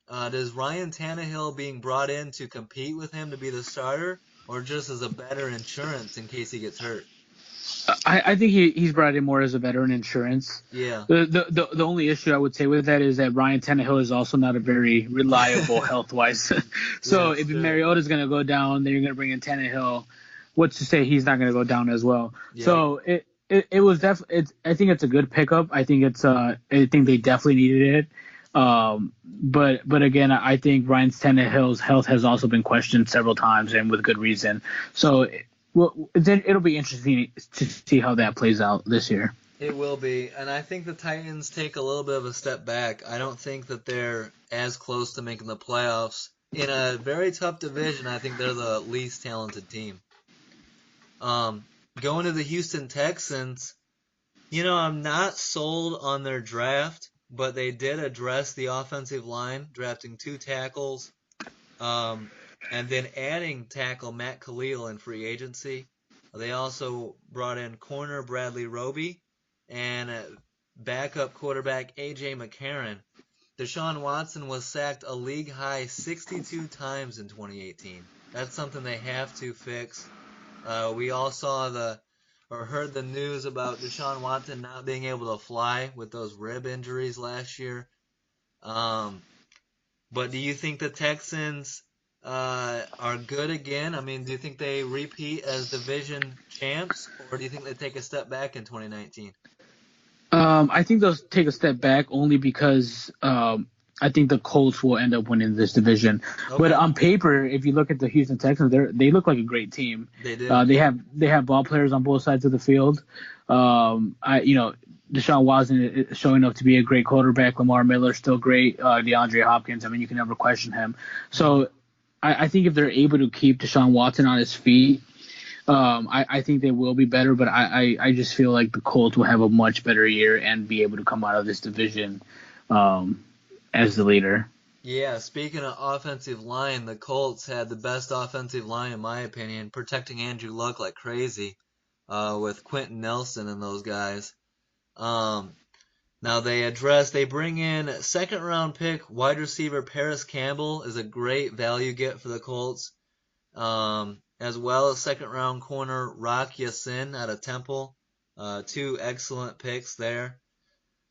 Speaker 1: Does Ryan Tannehill being brought in to compete with him to be the starter, or just as a better insurance in case he gets hurt?
Speaker 2: I think he's brought in more as a veteran insurance.
Speaker 1: Yeah.
Speaker 2: The only issue I would say with that is that Ryan Tannehill is also not a very reliable health wise.
Speaker 1: Yeah,
Speaker 2: So
Speaker 1: it's
Speaker 2: if
Speaker 1: true.
Speaker 2: Mariota's going to go down, then you're going to bring in Tannehill. What's to say he's not going to go down as well?
Speaker 1: Yep.
Speaker 2: So it was definitely. I think it's a good pickup. I think I think they definitely needed it. But again, I think Ryan Tannehill's health has also been questioned several times and with good reason. So well, then it'll be interesting to see how that plays out this year.
Speaker 1: It will be, and I think the Titans take a little bit of a step back. I don't think that they're as close to making the playoffs. In a very tough division, I think they're the least talented team. Um, Going to the Houston Texans, I'm not sold on their draft, but they did address the offensive line, drafting two tackles, um, and then adding tackle Matt Khalil in free agency. They also brought in corner Bradley Roby and backup quarterback A.J. McCarron. Deshaun Watson was sacked a league high 62 times in 2018. That's something they have to fix. We all saw or heard the news about Deshaun Watson not being able to fly with those rib injuries last year. Um, but do you think the Texans are good again? I mean, do you think they repeat as division champs, or do you think they take a step back in 2019?
Speaker 2: I think they'll take a step back only because I think the Colts will end up winning this division. But
Speaker 1: Okay,
Speaker 2: on paper, if you look at the Houston Texans, they look like a great team.
Speaker 1: they do.
Speaker 2: They have ball players on both sides of the field. Deshaun Watson is showing up to be a great quarterback. Lamar Miller's still great. DeAndre Hopkins, I mean, you can never question him.
Speaker 1: Mhm.
Speaker 2: So I think if they're able to keep Deshaun Watson on his feet, I think they will be better, but I just feel like the Colts will have a much better year and be able to come out of this division um, as the leader.
Speaker 1: Yeah, speaking of offensive line, the Colts had the best offensive line in my opinion, protecting Andrew Luck like crazy, with Quentin Nelson and those guys. Um, Now they bring in second round pick wide receiver Paris Campbell is a great value get for the Colts, as well as second round corner Rock Yassin out of Temple. Two excellent picks there.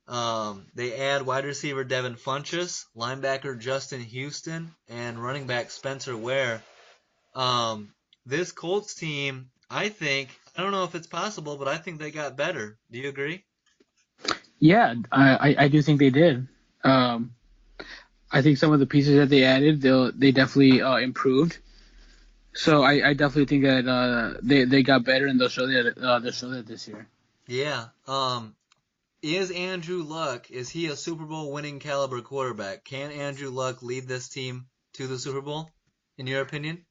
Speaker 1: They add wide receiver Devin Funchess, linebacker Justin Houston, and running back Spencer Ware. This Colts team, I don't know if it's possible, but I think they got better. Do you agree?
Speaker 2: Yeah, I do think they did. Um, I think some of the pieces that they added, they definitely improved. So I definitely think that they got better and they'll show that this year.
Speaker 1: Yeah. Is Andrew Luck, is he a Super Bowl winning caliber quarterback? Can Andrew Luck lead this team to the Super Bowl, in your opinion?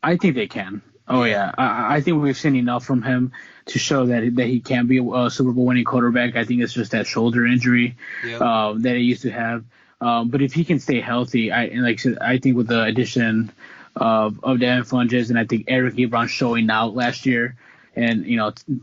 Speaker 2: I think they can. Oh
Speaker 1: Yeah.
Speaker 2: yeah, I think we've seen enough from him to show that he can be a Super Bowl winning quarterback. I think it's just that shoulder injury
Speaker 1: Yep.
Speaker 2: that he used to have. But if he can stay healthy, and like I said, I think with the addition of Dan Funges and I think Eric Ebron showing out last year, and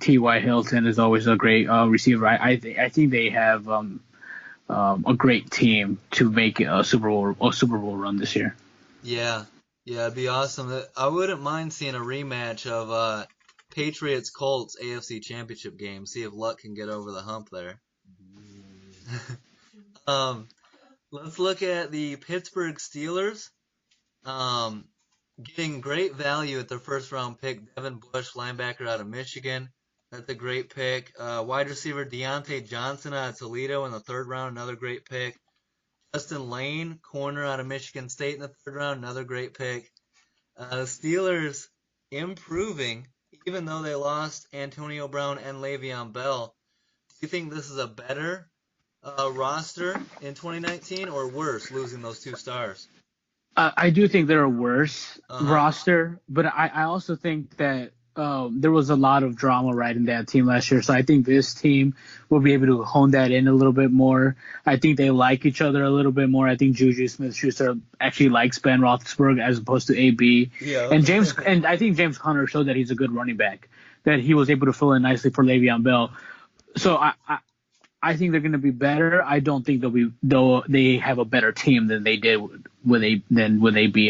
Speaker 2: T.Y. Hilton is always a great receiver. I think they have a great team to make a Super Bowl run this year.
Speaker 1: Yeah. Yeah, it'd be awesome. I wouldn't mind seeing a rematch of Patriots Colts AFC Championship game. See if Luck can get over the hump there. um, let's look at the Pittsburgh Steelers. Um, Getting great value at their first round pick, Devin Bush, linebacker out of Michigan. That's a great pick. Wide receiver Deontay Johnson out of Toledo in the third round, another great pick. Justin Lane, corner out of Michigan State in the third round, another great pick. The Steelers improving, even though they lost Antonio Brown and Le'Veon Bell. Do you think this is a better roster in 2019 or worse, losing those two stars?
Speaker 2: I do think they're a worse
Speaker 1: Uh huh.
Speaker 2: roster, but I also think that there was a lot of drama riding that team last year. So I think this team will be able to hone that in a little bit more. I think they like each other a little bit more. I think Juju Smith-Schuster actually likes Ben Roethlisberger as opposed to AB.
Speaker 1: Yeah.
Speaker 2: And I think James Conner showed that he's a good running back, that he was able to fill in nicely for Le'Veon Bell. So I think they're going to be better. I don't think though they have a better team than they did with AB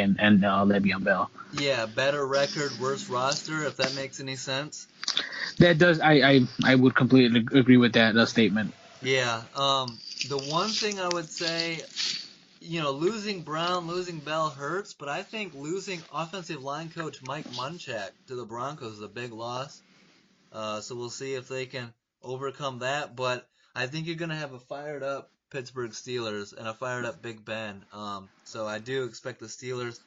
Speaker 2: and Le'Veon Bell.
Speaker 1: Yeah, better record, worse roster, if that makes any sense.
Speaker 2: That does. I would completely agree with that statement.
Speaker 1: Yeah. The one thing I would say, losing Brown, losing Bell hurts, but I think losing offensive line coach Mike Munchak to the Broncos is a big loss. So we'll see if they can overcome that. But I think you're going to have a fired up Pittsburgh Steelers and a fired up Big Ben. So I do expect the Steelers,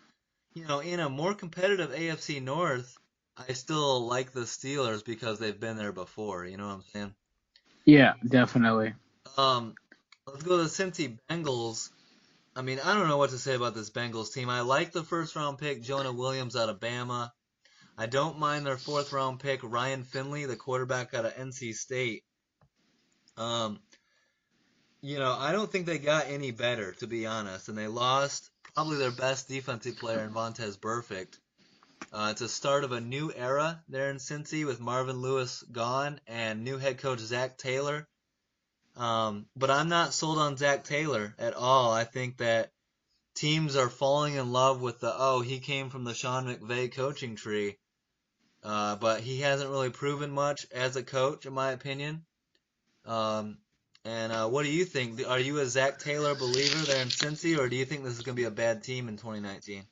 Speaker 1: in a more competitive AFC North, I still like the Steelers because they've been there before. You know what I'm saying?
Speaker 2: Yeah, definitely.
Speaker 1: Um, let's go to the Cincy Bengals. I mean, I don't know what to say about this Bengals team. I like the first round pick, Jonah Williams out of Bama. I don't mind their fourth round pick, Ryan Finley, the quarterback out of NC State. Um, I don't think they got any better, to be honest, and they lost probably their best defensive player in Vontez Burfict. It's a start of a new era there in Cincy with Marvin Lewis gone and new head coach Zach Taylor. But I'm not sold on Zach Taylor at all. I think that teams are falling in love with he came from the Sean McVay coaching tree, but he hasn't really proven much as a coach, in my opinion. Um, and what do you think? Are you a Zach Taylor believer there in Cincy, or do you think this is going to be a bad team in 2019?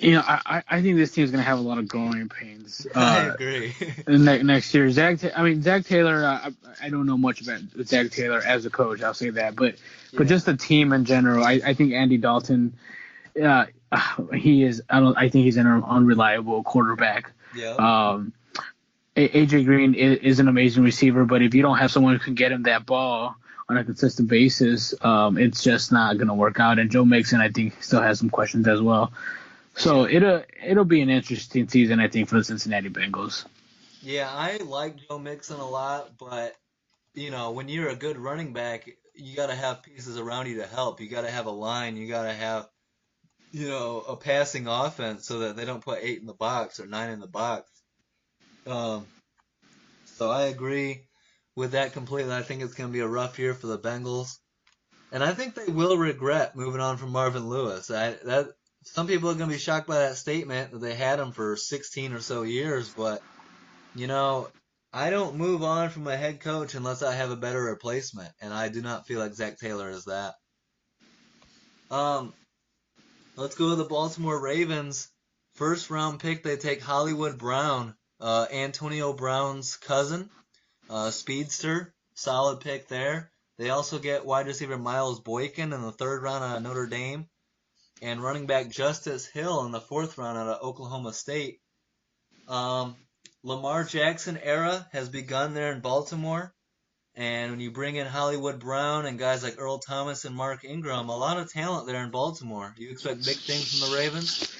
Speaker 2: I think this team's gonna have a lot of growing pains.
Speaker 1: I agree.
Speaker 2: Next year, Zach Taylor. I don't know much about Zach Taylor as a coach. I'll say that, but
Speaker 1: Yeah.
Speaker 2: just the team in general. I think Andy Dalton. Uh, he is. I think he's an unreliable quarterback.
Speaker 1: Yep.
Speaker 2: Um, AJ Green is an amazing receiver, but if you don't have someone who can get him that ball on a consistent basis, it's just not going to work out. And Joe Mixon, I think, still has some questions as well. So
Speaker 1: Yeah.
Speaker 2: it'll be an interesting season, I think, for the Cincinnati Bengals.
Speaker 1: Yeah, I like Joe Mixon a lot, but when you're a good running back, you got to have pieces around you to help. You got to have a line. You got to have, a passing offense so that they don't put 8 in the box or 9 in the box. Um, so I agree with that completely. I think it's going to be a rough year for the Bengals, and I think they will regret moving on from Marvin Lewis. That some people are going to be shocked by that statement that they had him for 16 or so years, but you know, I don't move on from a head coach unless I have a better replacement, and I do not feel like Zach Taylor is that. Um, let's go to the Baltimore Ravens. First round pick, they take Hollywood Brown, Antonio Brown's cousin, speedster, solid pick there. They also get wide receiver Miles Boykin in the third round out of Notre Dame, and running back Justice Hill in the fourth round out of Oklahoma State. Um, Lamar Jackson era has begun there in Baltimore. And when you bring in Hollywood Brown and guys like Earl Thomas and Mark Ingram, a lot of talent there in Baltimore. Do you expect big things from the Ravens?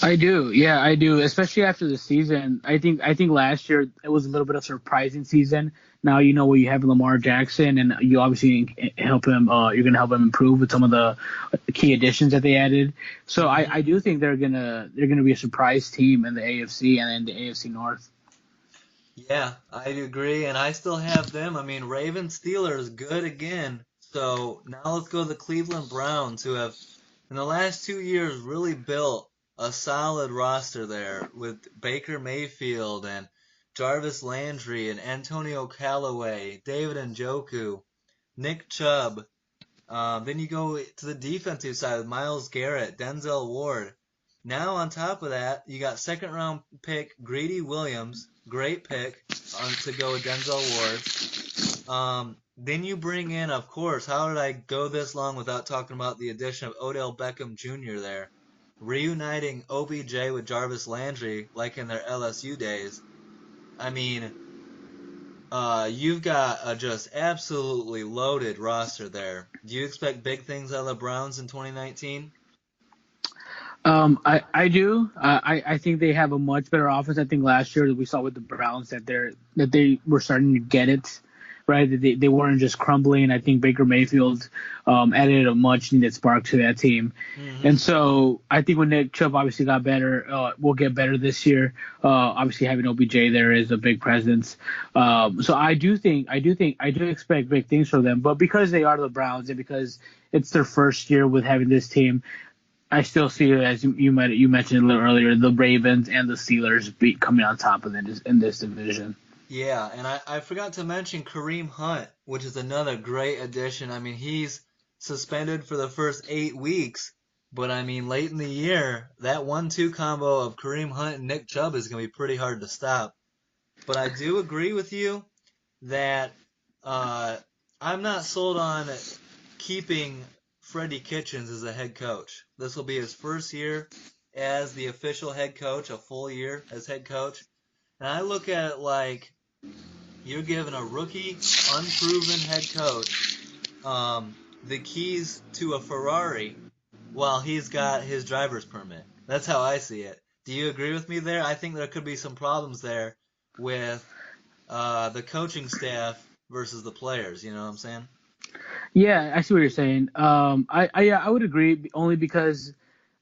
Speaker 2: I do, yeah, I do. Especially after the season, I think last year it was a little bit of a surprising season. Now you know where you have Lamar Jackson, and you obviously help him. You're gonna help him improve with some of the key additions that they added. So I,
Speaker 1: Hmm.
Speaker 2: I do think they're gonna be a surprise team in the AFC and in the AFC North.
Speaker 1: Yeah, I agree, and I still have them. I mean, Ravens Steelers good again. So now let's go to the Cleveland Browns, who have in the last 2 years really built a solid roster there with Baker Mayfield and Jarvis Landry and Antonio Callaway, David Njoku, Nick Chubb. Then you go to the defensive side with Miles Garrett, Denzel Ward. Now on top of that, you got second round pick Greedy Williams, great pick to go with Denzel Ward. Then you bring in, of course, how did I go this long without talking about the addition of Odell Beckham Jr. there, reuniting OBJ with Jarvis Landry like in their LSU days. I mean, you've got a just absolutely loaded roster there. Do you expect big things out of the Browns in 2019?
Speaker 2: I do. I think they have a much better offense. I think last year we saw with the Browns that they were starting to get it, right? That they weren't just crumbling. I think Baker Mayfield added a much needed spark to that team,
Speaker 1: Hmm.
Speaker 2: and so I think when Nick Chubb obviously got better, will get better this year. Obviously having OBJ there is a big presence. So I do expect big things from them. But because they are the Browns and because it's their first year with having this team, I still see it as you mentioned a little earlier, the Ravens and the Steelers coming on top of it in this division.
Speaker 1: Yeah, and I forgot to mention Kareem Hunt, which is another great addition. I mean, he's suspended for the first 8 weeks, but I mean, late in the year, that 1-2 combo of Kareem Hunt and Nick Chubb is going to be pretty hard to stop. But I do agree with you that uh, I'm not sold on keeping Freddie Kitchens as a head coach. This will be his first year as the official head coach, a full year as head coach. And I look at it like you're giving a rookie, unproven head coach the keys to a Ferrari while he's got his driver's permit. That's how I see it. Do you agree with me there? I think there could be some problems there with the coaching staff versus the players. You know what I'm saying?
Speaker 2: Yeah, I see what you're saying. Yeah, I would agree only because,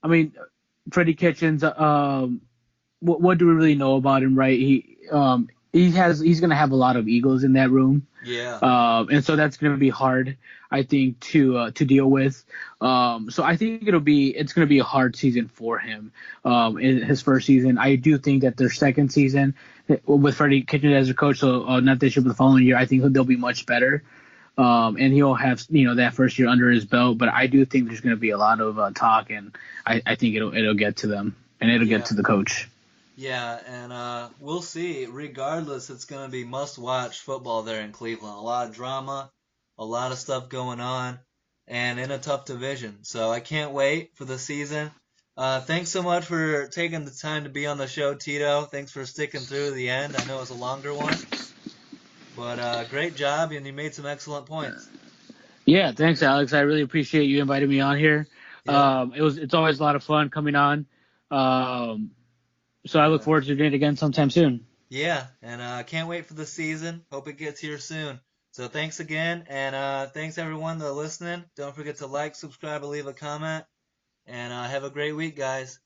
Speaker 2: I mean, Freddie Kitchens. What do we really know about him, right? he's going to have a lot of egos in that room.
Speaker 1: Yeah.
Speaker 2: And so that's going to be hard, I think, to deal with. So I think it's going to be a hard season for him. In his first season, I do think that their second season with Freddie Kitchens as a coach, so not this year but the following year, I think they'll be much better. And he'll have that first year under his belt. But I do think there's going to be a lot of talk, and I think it'll get to them, and it'll get
Speaker 1: Yeah.
Speaker 2: to the coach.
Speaker 1: Yeah, and we'll see. Regardless, it's going to be must-watch football there in Cleveland. A lot of drama, a lot of stuff going on, and in a tough division. So I can't wait for the season. Thanks so much for taking the time to be on the show, Tito. Thanks for sticking through to the end. I know it's a longer one, but great job, and you made some excellent points.
Speaker 2: Yeah, thanks, Alex. I really appreciate you inviting me on here.
Speaker 1: Yep.
Speaker 2: It's always a lot of fun coming on. Um, so I look
Speaker 1: Yeah.
Speaker 2: forward to doing it again sometime soon.
Speaker 1: Yeah, and can't wait for the season. Hope it gets here soon. So thanks again, and thanks everyone that are listening. Don't forget to like, subscribe, and leave a comment. And have a great week, guys.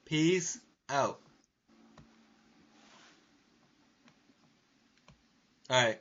Speaker 1: Peace out. All right.